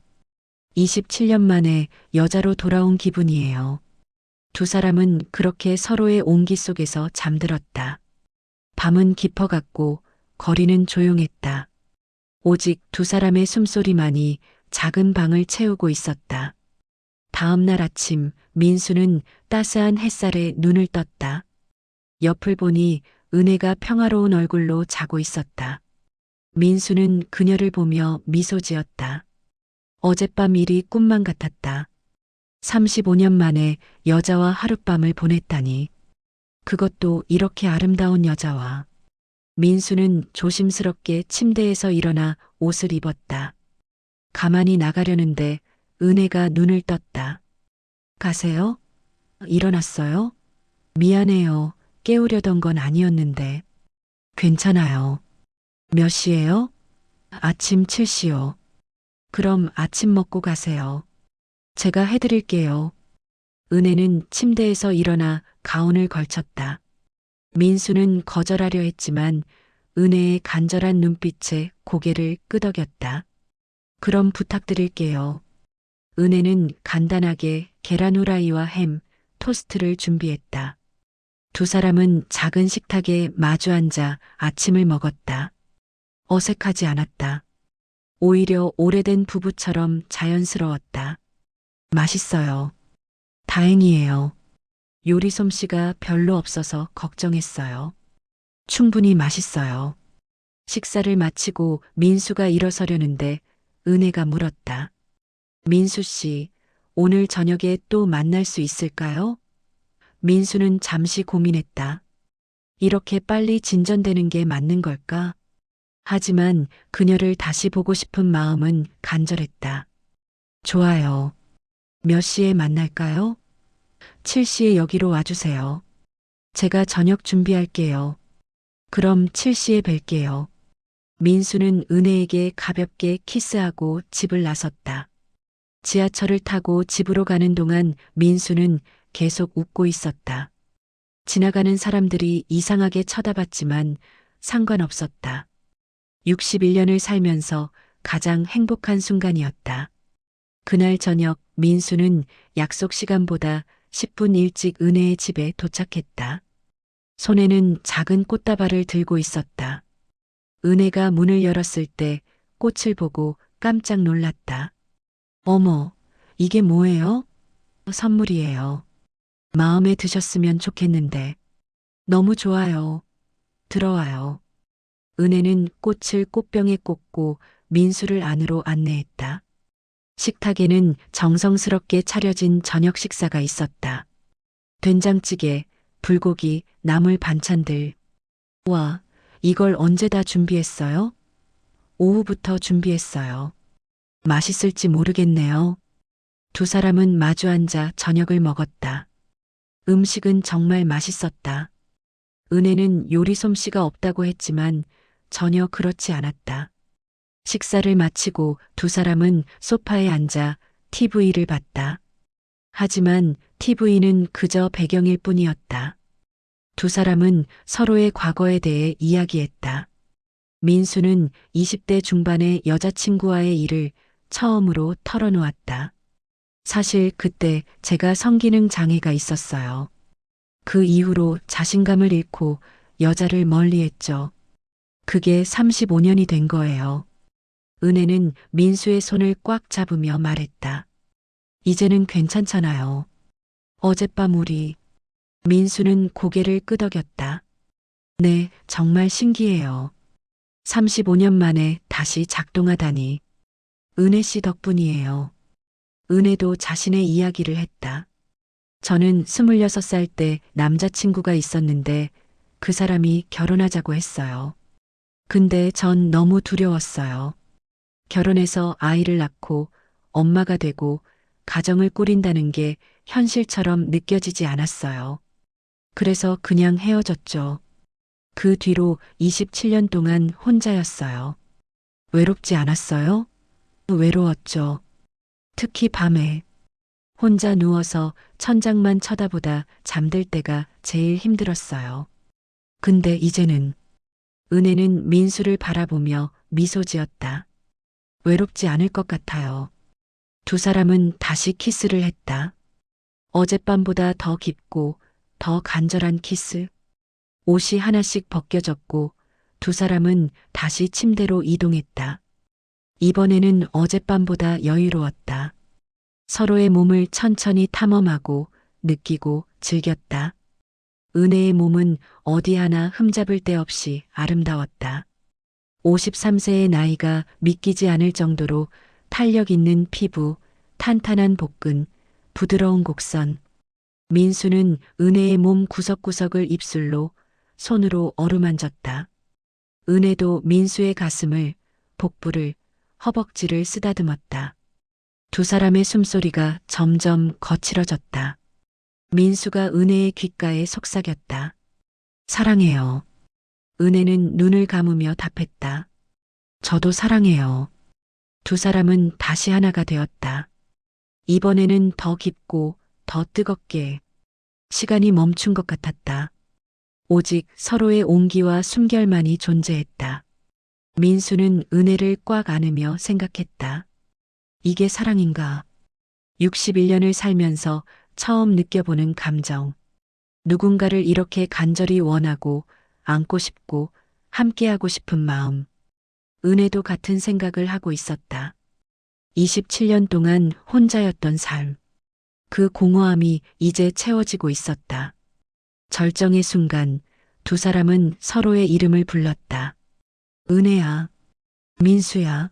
27년 만에 여자로 돌아온 기분이에요. 두 사람은 그렇게 서로의 온기 속에서 잠들었다. 밤은 깊어갔고 거리는 조용했다. 오직 두 사람의 숨소리만이 작은 방을 채우고 있었다. 다음 날 아침 민수는 따스한 햇살에 눈을 떴다. 옆을 보니 은혜가 평화로운 얼굴로 자고 있었다. 민수는 그녀를 보며 미소 지었다. 어젯밤 일이 꿈만 같았다. 35년 만에 여자와 하룻밤을 보냈다니. 그것도 이렇게 아름다운 여자와. 민수는 조심스럽게 침대에서 일어나 옷을 입었다. 가만히 나가려는데 은혜가 눈을 떴다. 가세요? 일어났어요? 미안해요. 깨우려던 건 아니었는데. 괜찮아요. 몇 시예요? 아침 7시요. 그럼 아침 먹고 가세요. 제가 해드릴게요. 은혜는 침대에서 일어나 가운을 걸쳤다. 민수는 거절하려 했지만 은혜의 간절한 눈빛에 고개를 끄덕였다. 그럼 부탁드릴게요. 은혜는 간단하게 계란 후라이와 햄, 토스트를 준비했다. 두 사람은 작은 식탁에 마주 앉아 아침을 먹었다. 어색하지 않았다. 오히려 오래된 부부처럼 자연스러웠다. 맛있어요. 다행이에요. 요리 솜씨가 별로 없어서 걱정했어요. 충분히 맛있어요. 식사를 마치고 민수가 일어서려는데 은혜가 물었다. 민수 씨, 오늘 저녁에 또 만날 수 있을까요? 민수는 잠시 고민했다. 이렇게 빨리 진전되는 게 맞는 걸까? 하지만 그녀를 다시 보고 싶은 마음은 간절했다. 좋아요. 몇 시에 만날까요? 7시에 여기로 와주세요. 제가 저녁 준비할게요. 그럼 7시에 뵐게요. 민수는 은혜에게 가볍게 키스하고 집을 나섰다. 지하철을 타고 집으로 가는 동안 민수는 계속 웃고 있었다. 지나가는 사람들이 이상하게 쳐다봤지만 상관없었다. 61년을 살면서 가장 행복한 순간이었다. 그날 저녁 민수는 약속 시간보다 10분 일찍 은혜의 집에 도착했다. 손에는 작은 꽃다발을 들고 있었다. 은혜가 문을 열었을 때 꽃을 보고 깜짝 놀랐다. 어머, 이게 뭐예요? 선물이에요. 마음에 드셨으면 좋겠는데. 너무 좋아요. 들어와요. 은혜는 꽃을 꽃병에 꽂고 민수를 안으로 안내했다. 식탁에는 정성스럽게 차려진 저녁 식사가 있었다. 된장찌개, 불고기, 나물 반찬들. 와, 이걸 언제 다 준비했어요? 오후부터 준비했어요. 맛있을지 모르겠네요. 두 사람은 마주 앉아 저녁을 먹었다. 음식은 정말 맛있었다. 은혜는 요리 솜씨가 없다고 했지만 전혀 그렇지 않았다. 식사를 마치고 두 사람은 소파에 앉아 TV를 봤다. 하지만 TV는 그저 배경일 뿐이었다. 두 사람은 서로의 과거에 대해 이야기했다. 민수는 20대 중반의 여자친구와의 일을 처음으로 털어놓았다. 사실 그때 제가 성기능 장애가 있었어요. 그 이후로 자신감을 잃고 여자를 멀리했죠. 그게 35년이 된 거예요. 은혜는 민수의 손을 꽉 잡으며 말했다. 이제는 괜찮잖아요. 어젯밤 우리. 민수는 고개를 끄덕였다. 네, 정말 신기해요. 35년 만에 다시 작동하다니. 은혜 씨 덕분이에요. 은혜도 자신의 이야기를 했다. 저는 26살 때 남자친구가 있었는데 그 사람이 결혼하자고 했어요. 근데 전 너무 두려웠어요. 결혼해서 아이를 낳고 엄마가 되고 가정을 꾸린다는 게 현실처럼 느껴지지 않았어요. 그래서 그냥 헤어졌죠. 그 뒤로 27년 동안 혼자였어요. 외롭지 않았어요? 외로웠죠. 특히 밤에 혼자 누워서 천장만 쳐다보다 잠들 때가 제일 힘들었어요. 근데 이제는 은혜는 민수를 바라보며 미소 지었다. 외롭지 않을 것 같아요. 두 사람은 다시 키스를 했다. 어젯밤보다 더 깊고 더 간절한 키스. 옷이 하나씩 벗겨졌고 두 사람은 다시 침대로 이동했다. 이번에는 어젯밤보다 여유로웠다. 서로의 몸을 천천히 탐험하고 느끼고 즐겼다. 은혜의 몸은 어디 하나 흠잡을 데 없이 아름다웠다. 53세의 나이가 믿기지 않을 정도로 탄력 있는 피부, 탄탄한 복근, 부드러운 곡선. 민수는 은혜의 몸 구석구석을 입술로, 손으로 어루만졌다. 은혜도 민수의 가슴을, 복부를, 허벅지를 쓰다듬었다. 두 사람의 숨소리가 점점 거칠어졌다. 민수가 은혜의 귓가에 속삭였다. 사랑해요. 은혜는 눈을 감으며 답했다. 저도 사랑해요. 두 사람은 다시 하나가 되었다. 이번에는 더 깊고 더 뜨겁게. 시간이 멈춘 것 같았다. 오직 서로의 온기와 숨결만이 존재했다. 민수는 은혜를 꽉 안으며 생각했다. 이게 사랑인가? 61년을 살면서 처음 느껴보는 감정. 누군가를 이렇게 간절히 원하고 안고 싶고 함께하고 싶은 마음. 은혜도 같은 생각을 하고 있었다. 27년 동안 혼자였던 삶. 그 공허함이 이제 채워지고 있었다. 절정의 순간 두 사람은 서로의 이름을 불렀다. 은혜야, 민수야.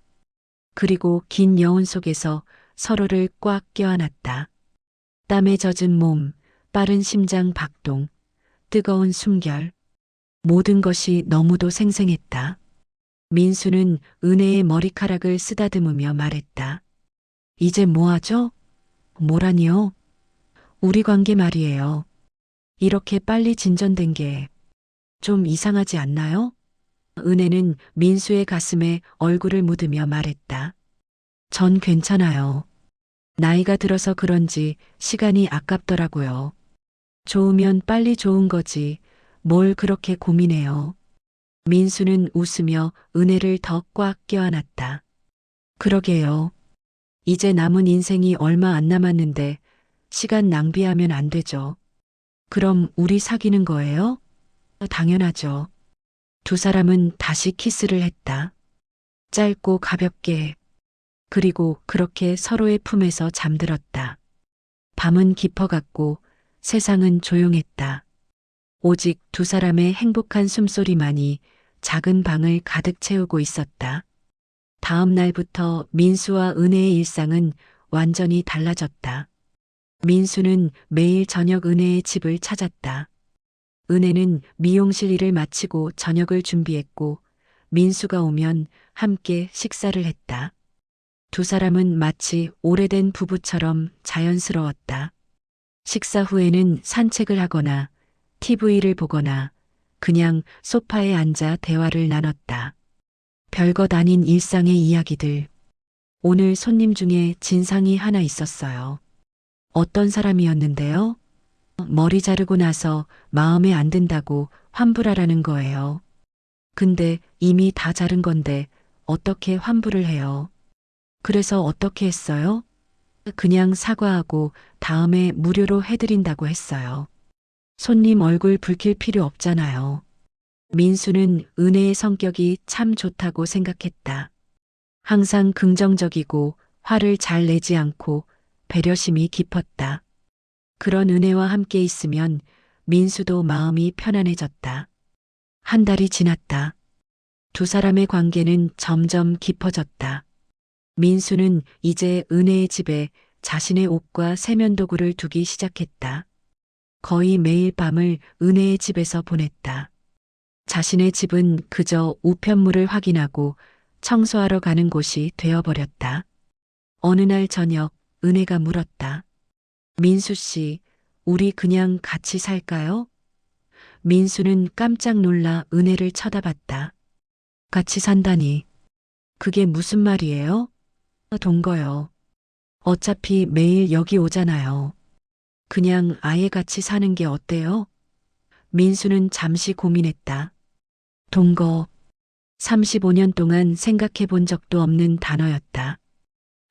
그리고 긴 여운 속에서 서로를 꽉 껴안았다. 땀에 젖은 몸, 빠른 심장 박동, 뜨거운 숨결. 모든 것이 너무도 생생했다. 민수는 은혜의 머리카락을 쓰다듬으며 말했다. 이제 뭐 하죠? 뭐라니요? 우리 관계 말이에요. 이렇게 빨리 진전된 게 좀 이상하지 않나요? 은혜는 민수의 가슴에 얼굴을 묻으며 말했다. 전 괜찮아요. 나이가 들어서 그런지 시간이 아깝더라고요. 좋으면 빨리 좋은 거지. 뭘 그렇게 고민해요. 민수는 웃으며 은혜를 더 꽉 껴안았다. 그러게요. 이제 남은 인생이 얼마 안 남았는데 시간 낭비하면 안 되죠. 그럼 우리 사귀는 거예요? 당연하죠. 두 사람은 다시 키스를 했다. 짧고 가볍게. 그리고 그렇게 서로의 품에서 잠들었다. 밤은 깊어갔고 세상은 조용했다. 오직 두 사람의 행복한 숨소리만이 작은 방을 가득 채우고 있었다. 다음 날부터 민수와 은혜의 일상은 완전히 달라졌다. 민수는 매일 저녁 은혜의 집을 찾았다. 은혜는 미용실 일을 마치고 저녁을 준비했고 민수가 오면 함께 식사를 했다. 두 사람은 마치 오래된 부부처럼 자연스러웠다. 식사 후에는 산책을 하거나 TV를 보거나 그냥 소파에 앉아 대화를 나눴다. 별것 아닌 일상의 이야기들. 오늘 손님 중에 진상이 하나 있었어요. 어떤 사람이었는데요? 머리 자르고 나서 마음에 안 든다고 환불하라는 거예요. 근데 이미 다 자른 건데 어떻게 환불을 해요? 그래서 어떻게 했어요? 그냥 사과하고 다음에 무료로 해드린다고 했어요. 손님 얼굴 붉힐 필요 없잖아요. 민수는 은혜의 성격이 참 좋다고 생각했다. 항상 긍정적이고 화를 잘 내지 않고 배려심이 깊었다. 그런 은혜와 함께 있으면 민수도 마음이 편안해졌다. 한 달이 지났다. 두 사람의 관계는 점점 깊어졌다. 민수는 이제 은혜의 집에 자신의 옷과 세면도구를 두기 시작했다. 거의 매일 밤을 은혜의 집에서 보냈다. 자신의 집은 그저 우편물을 확인하고 청소하러 가는 곳이 되어버렸다. 어느 날 저녁 은혜가 물었다. 민수 씨, 우리 그냥 같이 살까요? 민수는 깜짝 놀라 은혜를 쳐다봤다. 같이 산다니. 그게 무슨 말이에요? 동거요. 어차피 매일 여기 오잖아요. 그냥 아예 같이 사는 게 어때요? 민수는 잠시 고민했다. 동거. 35년 동안 생각해 본 적도 없는 단어였다.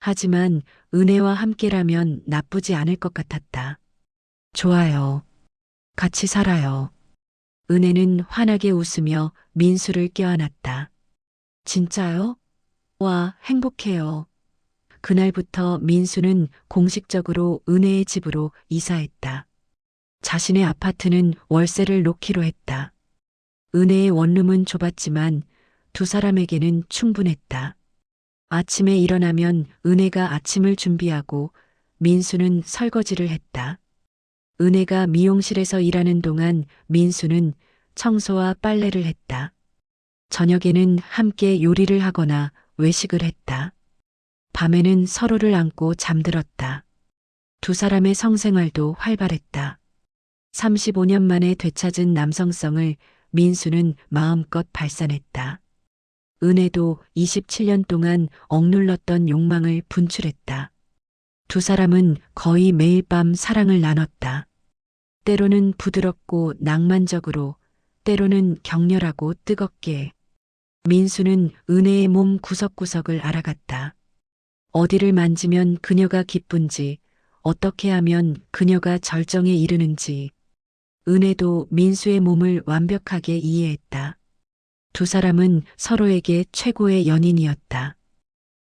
하지만 은혜와 함께라면 나쁘지 않을 것 같았다. 좋아요. 같이 살아요. 은혜는 환하게 웃으며 민수를 껴안았다. 진짜요? 와, 행복해요. 그날부터 민수는 공식적으로 은혜의 집으로 이사했다. 자신의 아파트는 월세를 놓기로 했다. 은혜의 원룸은 좁았지만 두 사람에게는 충분했다. 아침에 일어나면 은혜가 아침을 준비하고 민수는 설거지를 했다. 은혜가 미용실에서 일하는 동안 민수는 청소와 빨래를 했다. 저녁에는 함께 요리를 하거나 외식을 했다. 밤에는 서로를 안고 잠들었다. 두 사람의 성생활도 활발했다. 35년 만에 되찾은 남성성을 민수는 마음껏 발산했다. 은혜도 27년 동안 억눌렀던 욕망을 분출했다. 두 사람은 거의 매일 밤 사랑을 나눴다. 때로는 부드럽고 낭만적으로, 때로는 격렬하고 뜨겁게. 민수는 은혜의 몸 구석구석을 알아갔다. 어디를 만지면 그녀가 기쁜지, 어떻게 하면 그녀가 절정에 이르는지. 은혜도 민수의 몸을 완벽하게 이해했다. 두 사람은 서로에게 최고의 연인이었다.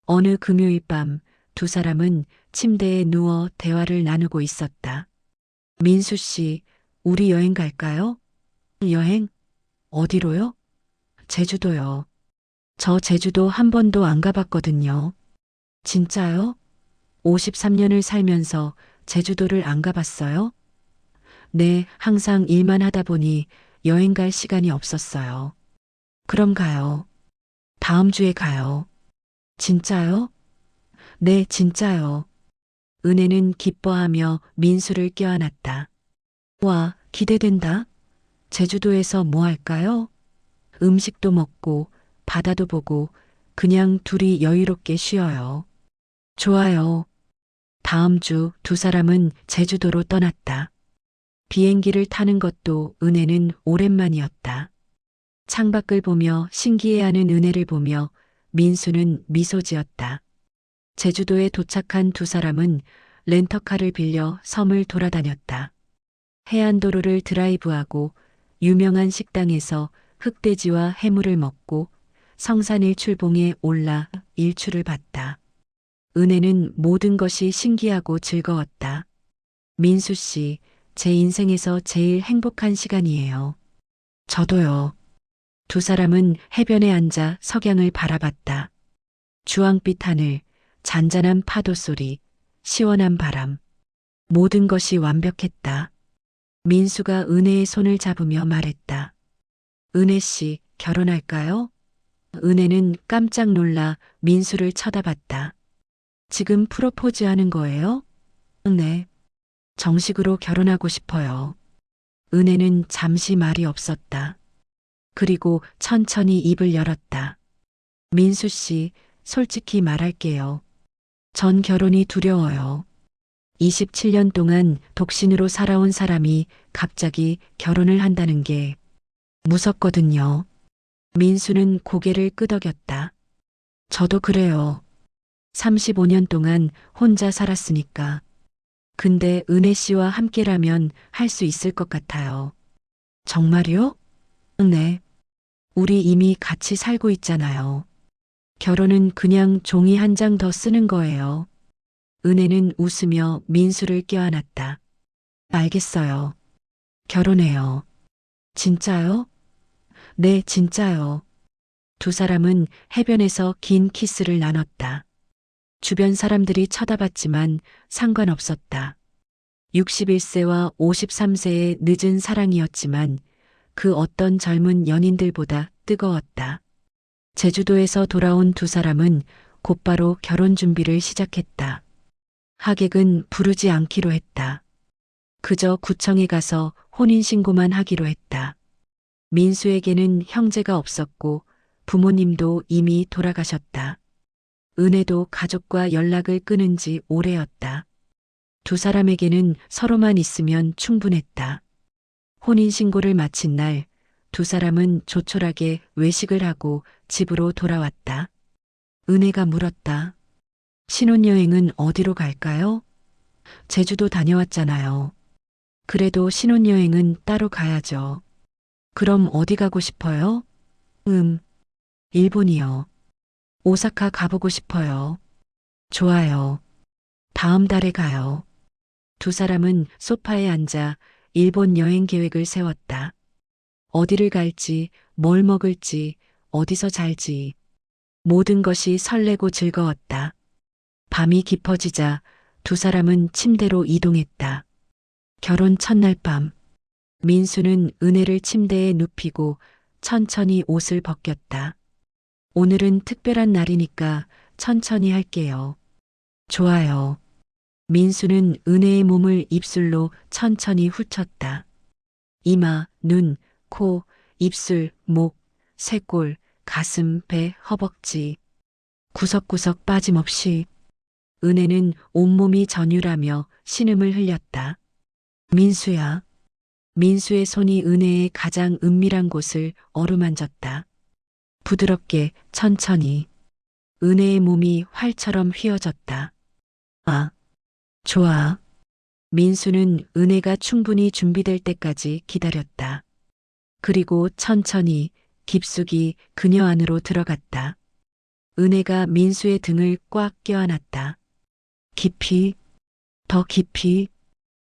어느 금요일 밤 두 사람은 침대에 누워 대화를 나누고 있었다. 민수 씨, 우리 여행 갈까요? 여행? 어디로요? 제주도요. 저 제주도 한 번도 안 가봤거든요. 진짜요? 53년을 살면서 제주도를 안 가봤어요? 네, 항상 일만 하다 보니 여행 갈 시간이 없었어요. 그럼 가요. 다음 주에 가요. 진짜요? 네, 진짜요. 은혜는 기뻐하며 민수를 껴안았다. 와, 기대된다. 제주도에서 뭐 할까요? 음식도 먹고, 바다도 보고, 그냥 둘이 여유롭게 쉬어요. 좋아요. 다음 주 두 사람은 제주도로 떠났다. 비행기를 타는 것도 은혜는 오랜만이었다. 창밖을 보며 신기해하는 은혜를 보며 민수는 미소 지었다. 제주도에 도착한 두 사람은 렌터카를 빌려 섬을 돌아다녔다. 해안도로를 드라이브하고 유명한 식당에서 흑돼지와 해물을 먹고 성산일출봉에 올라 일출을 봤다. 은혜는 모든 것이 신기하고 즐거웠다. 민수 씨, 제 인생에서 제일 행복한 시간이에요. 저도요. 두 사람은 해변에 앉아 석양을 바라봤다. 주황빛 하늘, 잔잔한 파도 소리, 시원한 바람. 모든 것이 완벽했다. 민수가 은혜의 손을 잡으며 말했다. 은혜 씨, 결혼할까요? 은혜는 깜짝 놀라 민수를 쳐다봤다. 지금 프로포즈 하는 거예요? 네. 정식으로 결혼하고 싶어요. 은혜는 잠시 말이 없었다. 그리고 천천히 입을 열었다. 민수 씨, 솔직히 말할게요. 전 결혼이 두려워요. 27년 동안 독신으로 살아온 사람이 갑자기 결혼을 한다는 게 무섭거든요. 민수는 고개를 끄덕였다. 저도 그래요. 35년 동안 혼자 살았으니까. 근데 은혜 씨와 함께라면 할 수 있을 것 같아요. 정말요? 네. 우리 이미 같이 살고 있잖아요. 결혼은 그냥 종이 한 장 더 쓰는 거예요. 은혜는 웃으며 민수를 껴안았다. 알겠어요. 결혼해요. 진짜요? 네, 진짜요. 두 사람은 해변에서 긴 키스를 나눴다. 주변 사람들이 쳐다봤지만 상관없었다. 61세와 53세의 늦은 사랑이었지만 그 어떤 젊은 연인들보다 뜨거웠다. 제주도에서 돌아온 두 사람은 곧바로 결혼 준비를 시작했다. 하객은 부르지 않기로 했다. 그저 구청에 가서 혼인신고만 하기로 했다. 민수에게는 형제가 없었고 부모님도 이미 돌아가셨다. 은혜도 가족과 연락을 끊은 지 오래였다. 두 사람에게는 서로만 있으면 충분했다. 혼인신고를 마친 날, 두 사람은 조촐하게 외식을 하고 집으로 돌아왔다. 은혜가 물었다. 신혼여행은 어디로 갈까요? 제주도 다녀왔잖아요. 그래도 신혼여행은 따로 가야죠. 그럼 어디 가고 싶어요? 일본이요. 오사카 가보고 싶어요. 좋아요. 다음 달에 가요. 두 사람은 소파에 앉아 일본 여행 계획을 세웠다. 어디를 갈지, 뭘 먹을지, 어디서 잘지. 모든 것이 설레고 즐거웠다. 밤이 깊어지자 두 사람은 침대로 이동했다. 결혼 첫날 밤, 민수는 은혜를 침대에 눕히고 천천히 옷을 벗겼다. 오늘은 특별한 날이니까 천천히 할게요. 좋아요. 민수는 은혜의 몸을 입술로 천천히 훑었다. 이마, 눈, 코, 입술, 목, 쇄골, 가슴, 배, 허벅지. 구석구석 빠짐없이. 은혜는 온몸이 전율하며 신음을 흘렸다. 민수야. 민수의 손이 은혜의 가장 은밀한 곳을 어루만졌다. 부드럽게, 천천히. 은혜의 몸이 활처럼 휘어졌다. 아, 좋아. 민수는 은혜가 충분히 준비될 때까지 기다렸다. 그리고 천천히, 깊숙이 그녀 안으로 들어갔다. 은혜가 민수의 등을 꽉 껴안았다. 깊이, 더 깊이.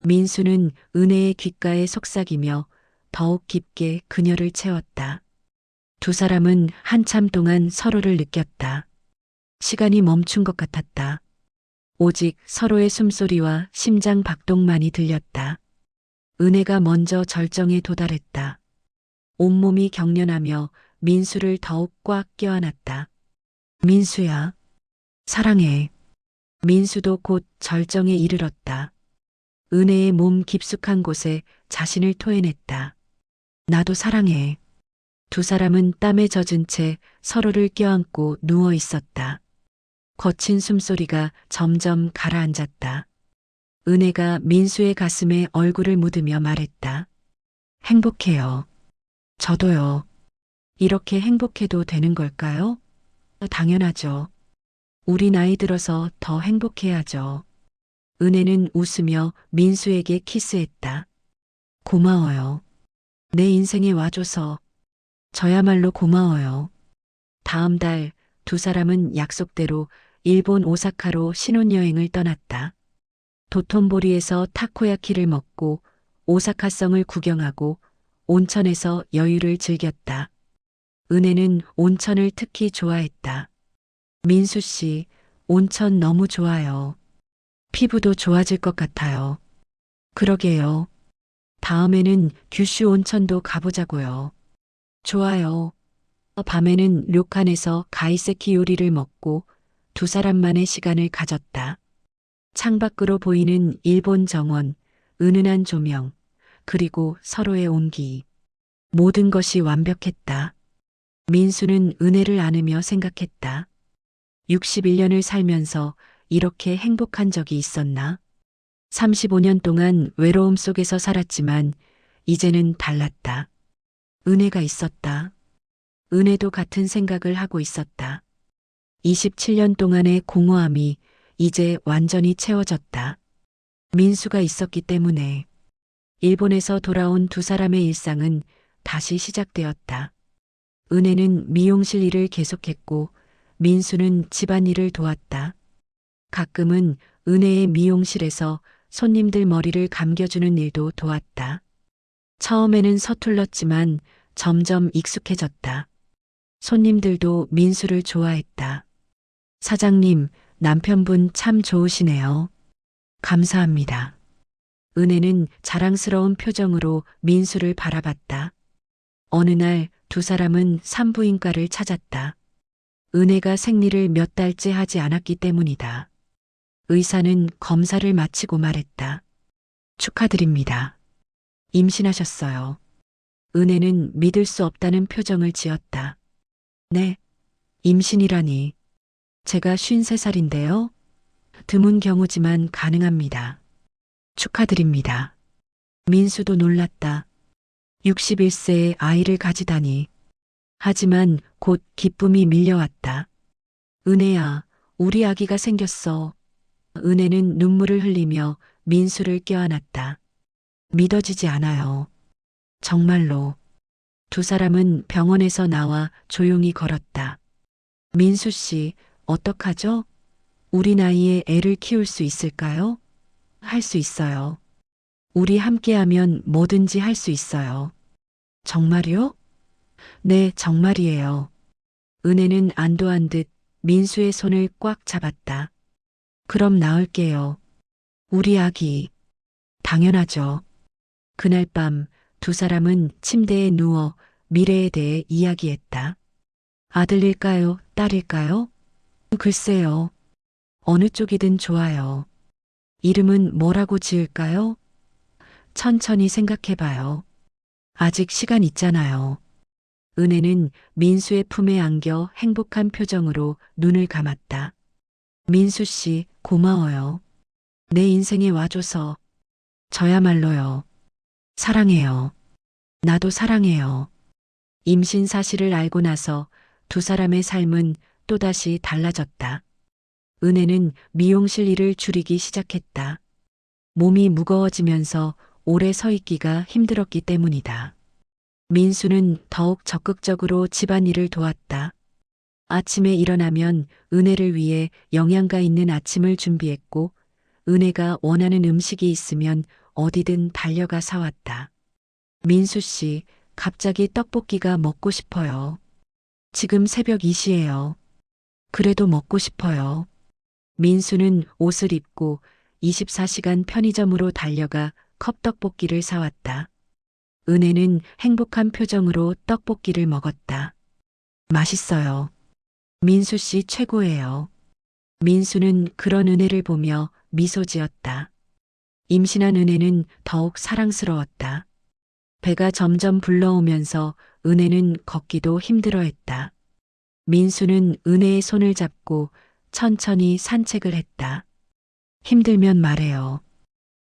민수는 은혜의 귓가에 속삭이며 더욱 깊게 그녀를 채웠다. 두 사람은 한참 동안 서로를 느꼈다. 시간이 멈춘 것 같았다. 오직 서로의 숨소리와 심장 박동만이 들렸다. 은혜가 먼저 절정에 도달했다. 온몸이 경련하며 민수를 더욱 꽉 껴안았다. 민수야, 사랑해. 민수도 곧 절정에 이르렀다. 은혜의 몸 깊숙한 곳에 자신을 토해냈다. 나도 사랑해. 두 사람은 땀에 젖은 채 서로를 껴안고 누워 있었다. 거친 숨소리가 점점 가라앉았다. 은혜가 민수의 가슴에 얼굴을 묻으며 말했다. 행복해요. 저도요. 이렇게 행복해도 되는 걸까요? 당연하죠. 우리 나이 들어서 더 행복해야죠. 은혜는 웃으며 민수에게 키스했다. 고마워요. 내 인생에 와줘서. 저야말로 고마워요. 다음 달 두 사람은 약속대로 일본 오사카로 신혼여행을 떠났다. 도톤보리에서 타코야키를 먹고 오사카성을 구경하고 온천에서 여유를 즐겼다. 은혜는 온천을 특히 좋아했다. 민수 씨, 온천 너무 좋아요. 피부도 좋아질 것 같아요. 그러게요. 다음에는 규슈 온천도 가보자고요. 좋아요. 밤에는 료칸에서 가이세키 요리를 먹고 두 사람만의 시간을 가졌다. 창밖으로 보이는 일본 정원, 은은한 조명, 그리고 서로의 온기. 모든 것이 완벽했다. 민수는 은혜를 안으며 생각했다. 61년을 살면서 이렇게 행복한 적이 있었나? 35년 동안 외로움 속에서 살았지만 이제는 달랐다. 은혜가 있었다. 은혜도 같은 생각을 하고 있었다. 27년 동안의 공허함이 이제 완전히 채워졌다. 민수가 있었기 때문에. 일본에서 돌아온 두 사람의 일상은 다시 시작되었다. 은혜는 미용실 일을 계속했고 민수는 집안일을 도왔다. 가끔은 은혜의 미용실에서 손님들 머리를 감겨주는 일도 도왔다. 처음에는 서툴렀지만 점점 익숙해졌다. 손님들도 민수를 좋아했다. 사장님, 남편분 참 좋으시네요. 감사합니다. 은혜는 자랑스러운 표정으로 민수를 바라봤다. 어느 날 두 사람은 산부인과를 찾았다. 은혜가 생리를 몇 달째 하지 않았기 때문이다. 의사는 검사를 마치고 말했다. 축하드립니다. 임신하셨어요. 은혜는 믿을 수 없다는 표정을 지었다. 네, 임신이라니. 제가 53살인데요. 드문 경우지만 가능합니다. 축하드립니다. 민수도 놀랐다. 61세에 아이를 가지다니. 하지만 곧 기쁨이 밀려왔다. 은혜야, 우리 아기가 생겼어. 은혜는 눈물을 흘리며 민수를 껴안았다. 믿어지지 않아요. 정말로. 두 사람은 병원에서 나와 조용히 걸었다. 민수 씨, 어떡하죠? 우리 나이에 애를 키울 수 있을까요? 할 수 있어요. 우리 함께하면 뭐든지 할 수 있어요. 정말이요? 네, 정말이에요. 은혜는 안도한 듯 민수의 손을 꽉 잡았다. 그럼 나을게요. 우리 아기. 당연하죠. 그날 밤 두 사람은 침대에 누워 미래에 대해 이야기했다. 아들일까요? 딸일까요? 글쎄요. 어느 쪽이든 좋아요. 이름은 뭐라고 지을까요? 천천히 생각해봐요. 아직 시간 있잖아요. 은혜는 민수의 품에 안겨 행복한 표정으로 눈을 감았다. 민수 씨, 고마워요. 내 인생에 와줘서. 저야말로요. 사랑해요. 나도 사랑해요. 임신 사실을 알고 나서 두 사람의 삶은 또다시 달라졌다. 은혜는 미용실 일을 줄이기 시작했다. 몸이 무거워지면서 오래 서 있기가 힘들었기 때문이다. 민수는 더욱 적극적으로 집안일을 도왔다. 아침에 일어나면 은혜를 위해 영양가 있는 아침을 준비했고, 은혜가 원하는 음식이 있으면 어디든 달려가 사왔다. 민수 씨, 갑자기 떡볶이가 먹고 싶어요. 지금 새벽 2시예요. 그래도 먹고 싶어요. 민수는 옷을 입고 24시간 편의점으로 달려가 컵떡볶이를 사왔다. 은혜는 행복한 표정으로 떡볶이를 먹었다. 맛있어요. 민수 씨 최고예요. 민수는 그런 은혜를 보며 미소 지었다. 임신한 은혜는 더욱 사랑스러웠다. 배가 점점 불러오면서 은혜는 걷기도 힘들어했다. 민수는 은혜의 손을 잡고 천천히 산책을 했다. 힘들면 말해요.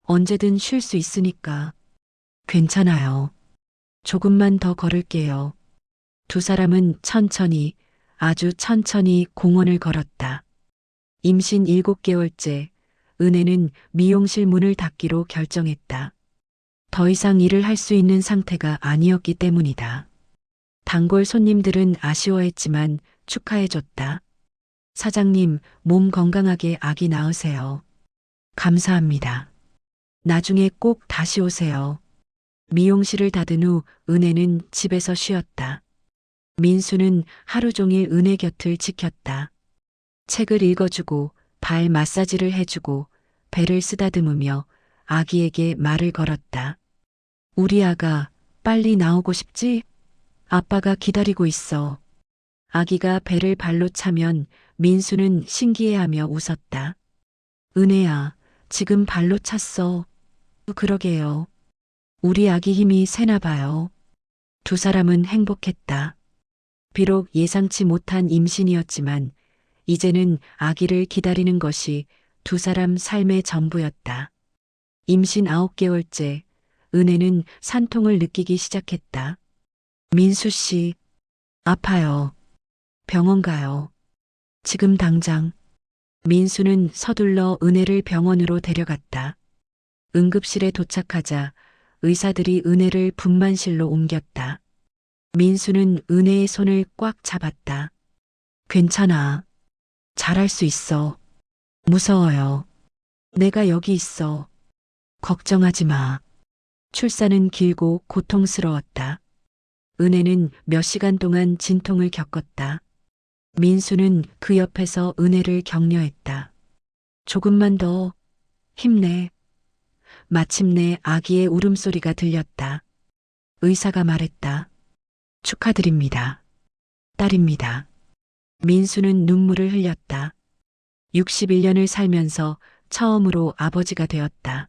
언제든 쉴 수 있으니까. 괜찮아요. 조금만 더 걸을게요. 두 사람은 천천히, 아주 천천히 공원을 걸었다. 임신 7개월째, 은혜는 미용실 문을 닫기로 결정했다. 더 이상 일을 할 수 있는 상태가 아니었기 때문이다. 단골 손님들은 아쉬워했지만 축하해줬다. 사장님, 몸 건강하게 아기 낳으세요. 감사합니다. 나중에 꼭 다시 오세요. 미용실을 닫은 후 은혜는 집에서 쉬었다. 민수는 하루 종일 은혜 곁을 지켰다. 책을 읽어주고 발 마사지를 해주고 배를 쓰다듬으며 아기에게 말을 걸었다. 우리 아가 빨리 나오고 싶지? 아빠가 기다리고 있어. 아기가 배를 발로 차면 민수는 신기해하며 웃었다. 은혜야, 지금 발로 찼어. 그러게요. 우리 아기 힘이 세나 봐요. 두 사람은 행복했다. 비록 예상치 못한 임신이었지만 이제는 아기를 기다리는 것이 두 사람 삶의 전부였다. 임신 9개월째, 은혜는 산통을 느끼기 시작했다. 민수 씨, 아파요. 병원 가요. 지금 당장. 민수는 서둘러 은혜를 병원으로 데려갔다. 응급실에 도착하자 의사들이 은혜를 분만실로 옮겼다. 민수는 은혜의 손을 꽉 잡았다. 괜찮아. 잘할 수 있어. 무서워요. 내가 여기 있어. 걱정하지 마. 출산은 길고 고통스러웠다. 은혜는 몇 시간 동안 진통을 겪었다. 민수는 그 옆에서 은혜를 격려했다. 조금만 더 힘내. 마침내 아기의 울음소리가 들렸다. 의사가 말했다. 축하드립니다. 딸입니다. 민수는 눈물을 흘렸다. 61년을 살면서 처음으로 아버지가 되었다.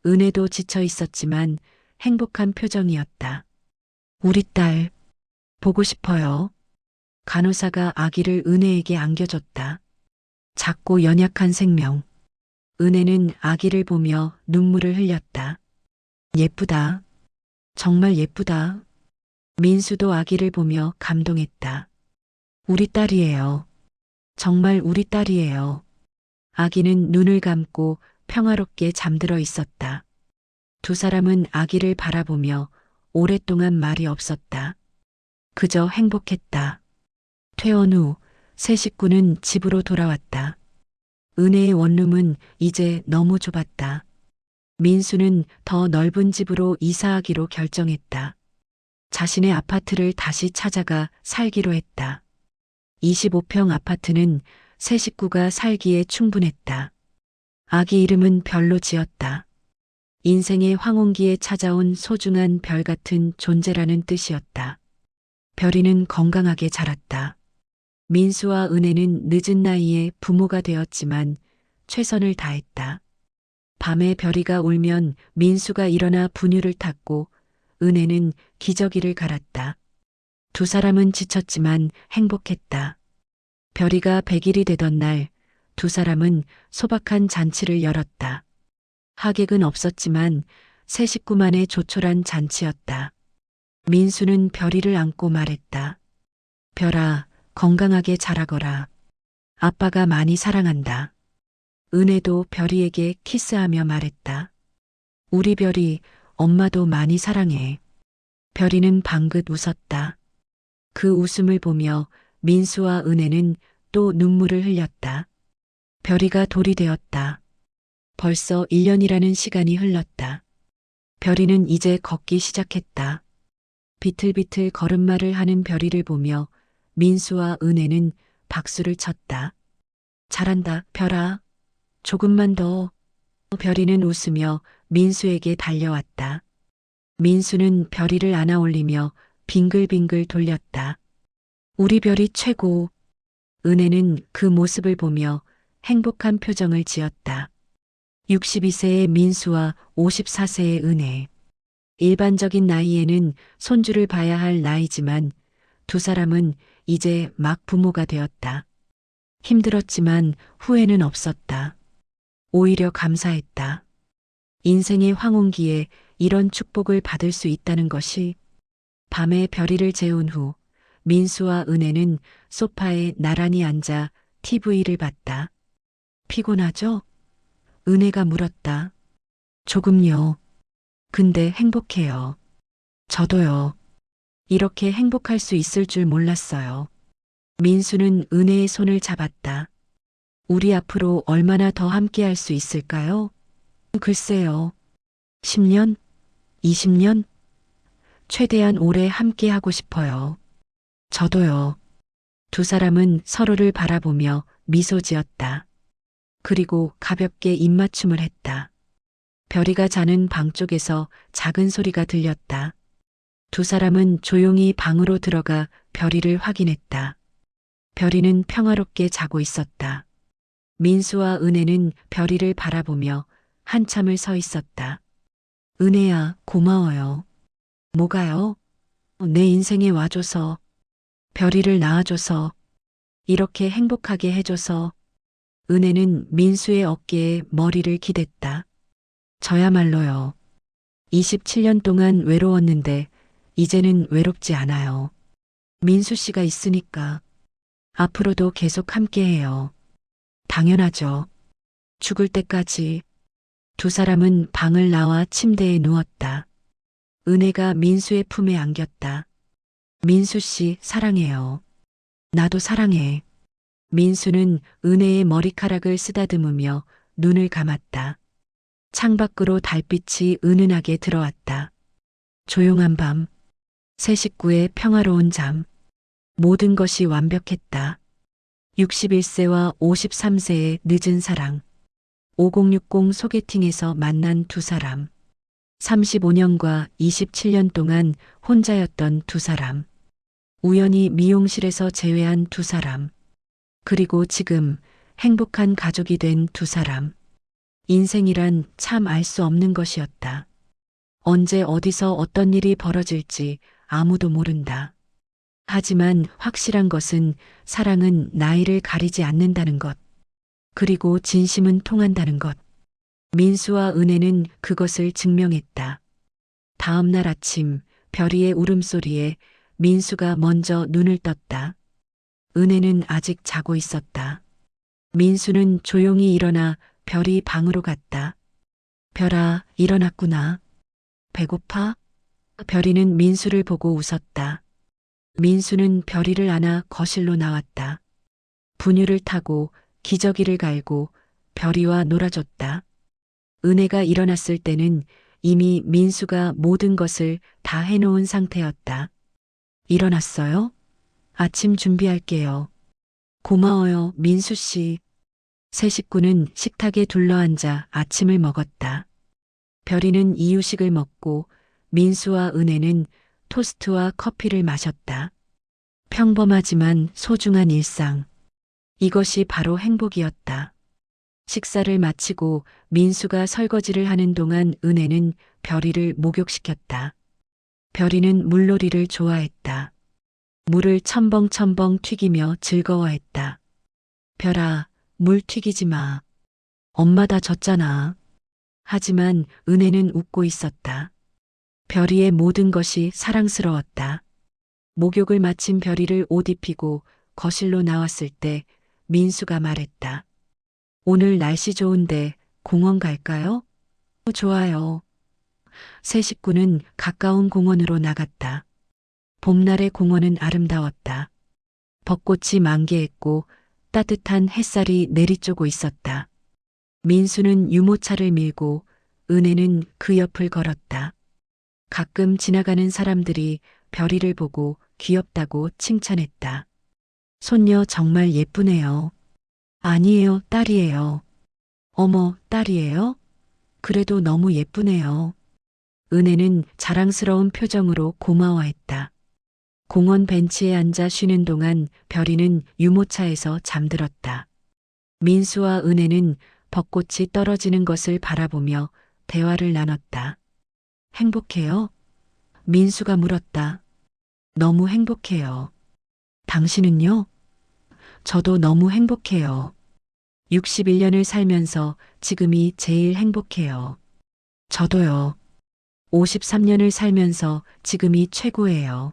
은혜도 지쳐 있었지만 행복한 표정이었다. 우리 딸, 보고 싶어요. 간호사가 아기를 은혜에게 안겨줬다. 작고 연약한 생명. 은혜는 아기를 보며 눈물을 흘렸다. 예쁘다. 정말 예쁘다. 민수도 아기를 보며 감동했다. 우리 딸이에요. 정말 우리 딸이에요. 아기는 눈을 감고 평화롭게 잠들어 있었다. 두 사람은 아기를 바라보며 오랫동안 말이 없었다. 그저 행복했다. 퇴원 후 새 식구는 집으로 돌아왔다. 은혜의 원룸은 이제 너무 좁았다. 민수는 더 넓은 집으로 이사하기로 결정했다. 자신의 아파트를 다시 찾아가 살기로 했다. 25평 아파트는 새 식구가 살기에 충분했다. 아기 이름은 별로 지었다. 인생의 황혼기에 찾아온 소중한 별 같은 존재라는 뜻이었다. 별이는 건강하게 자랐다. 민수와 은혜는 늦은 나이에 부모가 되었지만 최선을 다했다. 밤에 별이가 울면 민수가 일어나 분유를 탔고 은혜는 기저귀를 갈았다. 두 사람은 지쳤지만 행복했다. 별이가 100일이 되던 날, 두 사람은 소박한 잔치를 열었다. 하객은 없었지만 새 식구만의 조촐한 잔치였다. 민수는 별이를 안고 말했다. 별아, 건강하게 자라거라. 아빠가 많이 사랑한다. 은혜도 별이에게 키스하며 말했다. 우리 별이 엄마도 많이 사랑해. 별이는 방긋 웃었다. 그 웃음을 보며 민수와 은혜는 또 눈물을 흘렸다. 별이가 돌이 되었다. 벌써 1년이라는 시간이 흘렀다. 별이는 이제 걷기 시작했다. 비틀비틀 걸음마를 하는 별이를 보며 민수와 은혜는 박수를 쳤다. 잘한다, 별아. 조금만 더. 별이는 웃으며 민수에게 달려왔다. 민수는 별이를 안아 올리며 빙글빙글 돌렸다. 우리 별이 최고. 은혜는 그 모습을 보며 행복한 표정을 지었다. 62세의 민수와 54세의 은혜. 일반적인 나이에는 손주를 봐야 할 나이지만 두 사람은 이제 막 부모가 되었다. 힘들었지만 후회는 없었다. 오히려 감사했다. 인생의 황혼기에 이런 축복을 받을 수 있다는 것이. 밤에 별이를 재운 후 민수와 은혜는 소파에 나란히 앉아 TV를 봤다. 피곤하죠? 은혜가 물었다. 조금요. 근데 행복해요. 저도요. 이렇게 행복할 수 있을 줄 몰랐어요. 민수는 은혜의 손을 잡았다. 우리 앞으로 얼마나 더 함께 할 수 있을까요? 글쎄요. 10년? 20년? 최대한 오래 함께 하고 싶어요. 저도요. 두 사람은 서로를 바라보며 미소 지었다. 그리고 가볍게 입맞춤을 했다. 별이가 자는 방 쪽에서 작은 소리가 들렸다. 두 사람은 조용히 방으로 들어가 별이를 확인했다. 별이는 평화롭게 자고 있었다. 민수와 은혜는 별이를 바라보며 한참을 서 있었다. 은혜야, 고마워요. 뭐가요? 내 인생에 와줘서, 별이를 낳아줘서, 이렇게 행복하게 해줘서. 은혜는 민수의 어깨에 머리를 기댔다. 저야말로요. 27년 동안 외로웠는데 이제는 외롭지 않아요. 민수 씨가 있으니까 앞으로도 계속 함께해요. 당연하죠. 죽을 때까지. 두 사람은 방을 나와 침대에 누웠다. 은혜가 민수의 품에 안겼다. 민수 씨 사랑해요. 나도 사랑해. 민수는 은혜의 머리카락을 쓰다듬으며 눈을 감았다. 창밖으로 달빛이 은은하게 들어왔다. 조용한 밤, 세 식구의 평화로운 잠. 모든 것이 완벽했다. 61세와 53세의 늦은 사랑. 5060 소개팅에서 만난 두 사람. 35년과 27년 동안 혼자였던 두 사람. 우연히 미용실에서 재회한 두 사람. 그리고 지금 행복한 가족이 된 두 사람. 인생이란 참 알 수 없는 것이었다. 언제 어디서 어떤 일이 벌어질지 아무도 모른다. 하지만 확실한 것은 사랑은 나이를 가리지 않는다는 것. 그리고 진심은 통한다는 것. 민수와 은혜는 그것을 증명했다. 다음 날 아침 별이의 울음소리에 민수가 먼저 눈을 떴다. 은혜는 아직 자고 있었다. 민수는 조용히 일어나 별이 방으로 갔다. 별아, 일어났구나. 배고파? 별이는 민수를 보고 웃었다. 민수는 별이를 안아 거실로 나왔다. 분유를 타고 기저귀를 갈고 별이와 놀아줬다. 은혜가 일어났을 때는 이미 민수가 모든 것을 다 해놓은 상태였다. 일어났어요? 아침 준비할게요. 고마워요, 민수 씨. 세 식구는 식탁에 둘러앉아 아침을 먹었다. 별이는 이유식을 먹고 민수와 은혜는 토스트와 커피를 마셨다. 평범하지만 소중한 일상. 이것이 바로 행복이었다. 식사를 마치고 민수가 설거지를 하는 동안 은혜는 별이를 목욕시켰다. 별이는 물놀이를 좋아했다. 물을 첨벙첨벙 튀기며 즐거워했다. 별아, 물 튀기지 마. 엄마 다 졌잖아. 하지만 은혜는 웃고 있었다. 별이의 모든 것이 사랑스러웠다. 목욕을 마친 별이를 옷 입히고 거실로 나왔을 때 민수가 말했다. 오늘 날씨 좋은데 공원 갈까요? 좋아요. 세 식구는 가까운 공원으로 나갔다. 봄날의 공원은 아름다웠다. 벚꽃이 만개했고 따뜻한 햇살이 내리쬐고 있었다. 민수는 유모차를 밀고 은혜는 그 옆을 걸었다. 가끔 지나가는 사람들이 별이를 보고 귀엽다고 칭찬했다. 손녀 정말 예쁘네요. 아니에요, 딸이에요. 어머, 딸이에요? 그래도 너무 예쁘네요. 은혜는 자랑스러운 표정으로 고마워했다. 공원 벤치에 앉아 쉬는 동안 별이는 유모차에서 잠들었다. 민수와 은혜는 벚꽃이 떨어지는 것을 바라보며 대화를 나눴다. 행복해요? 민수가 물었다. 너무 행복해요. 당신은요? 저도 너무 행복해요. 61년을 살면서 지금이 제일 행복해요. 저도요. 53년을 살면서 지금이 최고예요.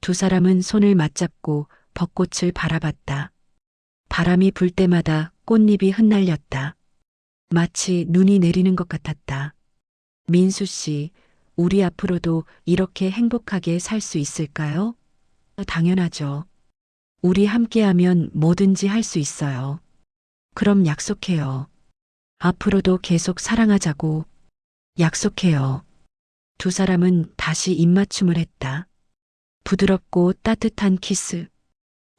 두 사람은 손을 맞잡고 벚꽃을 바라봤다. 바람이 불 때마다 꽃잎이 흩날렸다. 마치 눈이 내리는 것 같았다. 민수 씨, 우리 앞으로도 이렇게 행복하게 살 수 있을까요? 당연하죠. 우리 함께하면 뭐든지 할 수 있어요. 그럼 약속해요. 앞으로도 계속 사랑하자고. 약속해요. 두 사람은 다시 입맞춤을 했다. 부드럽고 따뜻한 키스.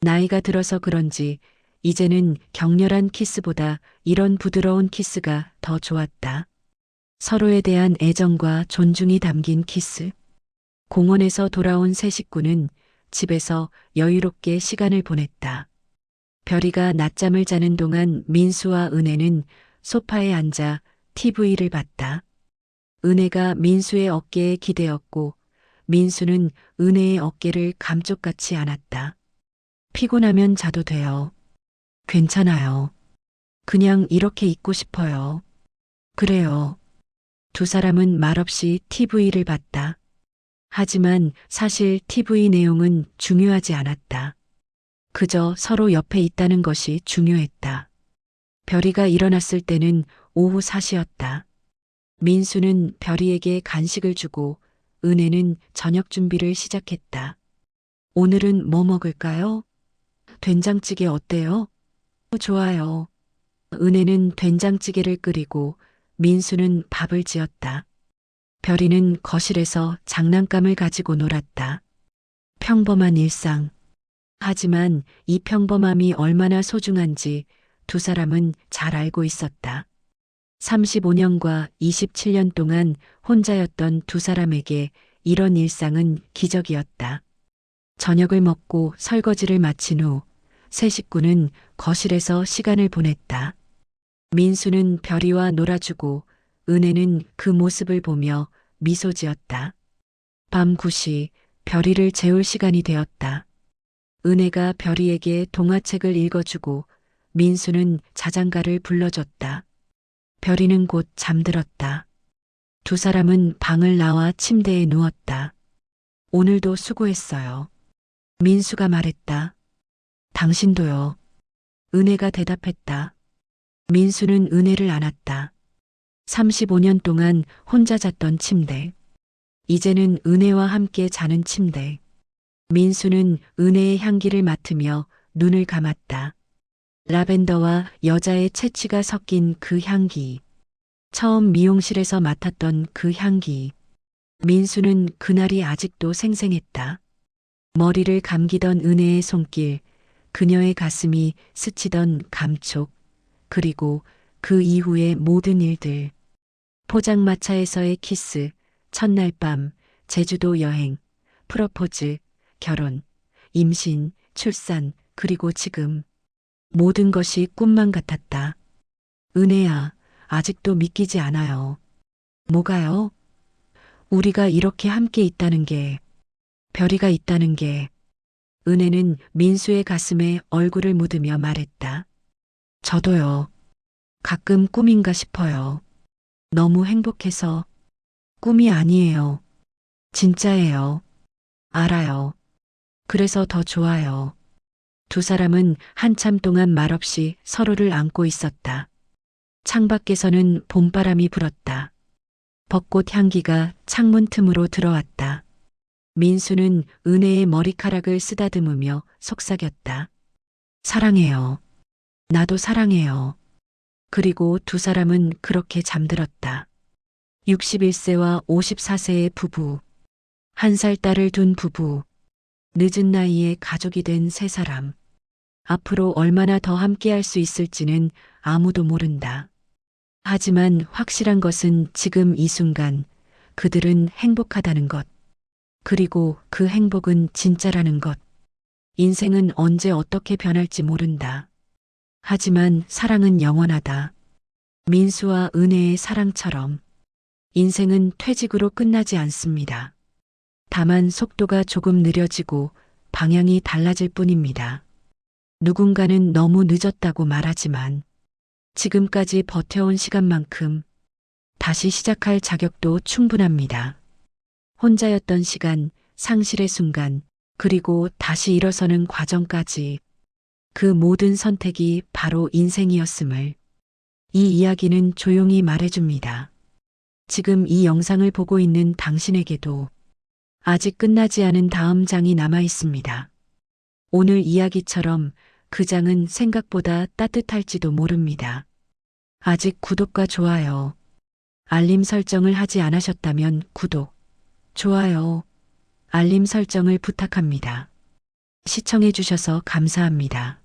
나이가 들어서 그런지 이제는 격렬한 키스보다 이런 부드러운 키스가 더 좋았다. 서로에 대한 애정과 존중이 담긴 키스. 공원에서 돌아온 세 식구는 집에서 여유롭게 시간을 보냈다. 별이가 낮잠을 자는 동안 민수와 은혜는 소파에 앉아 TV를 봤다. 은혜가 민수의 어깨에 기대었고 민수는 은혜의 어깨를 감쪽같이 안았다. 피곤하면 자도 돼요. 괜찮아요. 그냥 이렇게 있고 싶어요. 그래요. 두 사람은 말없이 TV를 봤다. 하지만 사실 TV 내용은 중요하지 않았다. 그저 서로 옆에 있다는 것이 중요했다. 별이가 일어났을 때는 오후 4시였다. 민수는 별이에게 간식을 주고 은혜는 저녁 준비를 시작했다. 오늘은 뭐 먹을까요? 된장찌개 어때요? 좋아요. 은혜는 된장찌개를 끓이고 민수는 밥을 지었다. 별이는 거실에서 장난감을 가지고 놀았다. 평범한 일상. 하지만 이 평범함이 얼마나 소중한지 두 사람은 잘 알고 있었다. 35년과 27년 동안 혼자였던 두 사람에게 이런 일상은 기적이었다. 저녁을 먹고 설거지를 마친 후 세 식구는 거실에서 시간을 보냈다. 민수는 별이와 놀아주고 은혜는 그 모습을 보며 미소 지었다. 밤 9시 별이를 재울 시간이 되었다. 은혜가 별이에게 동화책을 읽어주고 민수는 자장가를 불러줬다. 별이는 곧 잠들었다. 두 사람은 방을 나와 침대에 누웠다. 오늘도 수고했어요. 민수가 말했다. 당신도요. 은혜가 대답했다. 민수는 은혜를 안았다. 35년 동안 혼자 잤던 침대. 이제는 은혜와 함께 자는 침대. 민수는 은혜의 향기를 맡으며 눈을 감았다. 라벤더와 여자의 채취가 섞인 그 향기. 처음 미용실에서 맡았던 그 향기. 민수는 그날이 아직도 생생했다. 머리를 감기던 은혜의 손길, 그녀의 가슴이 스치던 감촉, 그리고 그 이후의 모든 일들. 포장마차에서의 키스, 첫날 밤, 제주도 여행, 프러포즈, 결혼, 임신, 출산, 그리고 지금. 모든 것이 꿈만 같았다. 은혜야, 아직도 믿기지 않아요. 뭐가요? 우리가 이렇게 함께 있다는 게, 별이가 있다는 게, 은혜는 민수의 가슴에 얼굴을 묻으며 말했다. 저도요. 가끔 꿈인가 싶어요. 너무 행복해서. 꿈이 아니에요. 진짜예요. 알아요. 그래서 더 좋아요. 두 사람은 한참 동안 말없이 서로를 안고 있었다. 창밖에서는 봄바람이 불었다. 벚꽃 향기가 창문 틈으로 들어왔다. 민수는 은혜의 머리카락을 쓰다듬으며 속삭였다. 사랑해요. 나도 사랑해요. 그리고 두 사람은 그렇게 잠들었다. 61세와 54세의 부부. 1살 딸을 둔 부부. 늦은 나이에 가족이 된 세 사람. 앞으로 얼마나 더 함께할 수 있을지는 아무도 모른다. 하지만 확실한 것은 지금 이 순간 그들은 행복하다는 것. 그리고 그 행복은 진짜라는 것. 인생은 언제 어떻게 변할지 모른다. 하지만 사랑은 영원하다. 민수와 은혜의 사랑처럼 인생은 퇴직으로 끝나지 않습니다. 다만 속도가 조금 느려지고 방향이 달라질 뿐입니다. 누군가는 너무 늦었다고 말하지만 지금까지 버텨온 시간만큼 다시 시작할 자격도 충분합니다. 혼자였던 시간, 상실의 순간, 그리고 다시 일어서는 과정까지 그 모든 선택이 바로 인생이었음을 이 이야기는 조용히 말해줍니다. 지금 이 영상을 보고 있는 당신에게도 아직 끝나지 않은 다음 장이 남아 있습니다. 오늘 이야기처럼 그 장은 생각보다 따뜻할지도 모릅니다. 아직 구독과 좋아요, 알림 설정을 하지 않으셨다면 구독, 좋아요, 알림 설정을 부탁합니다. 시청해 주셔서 감사합니다.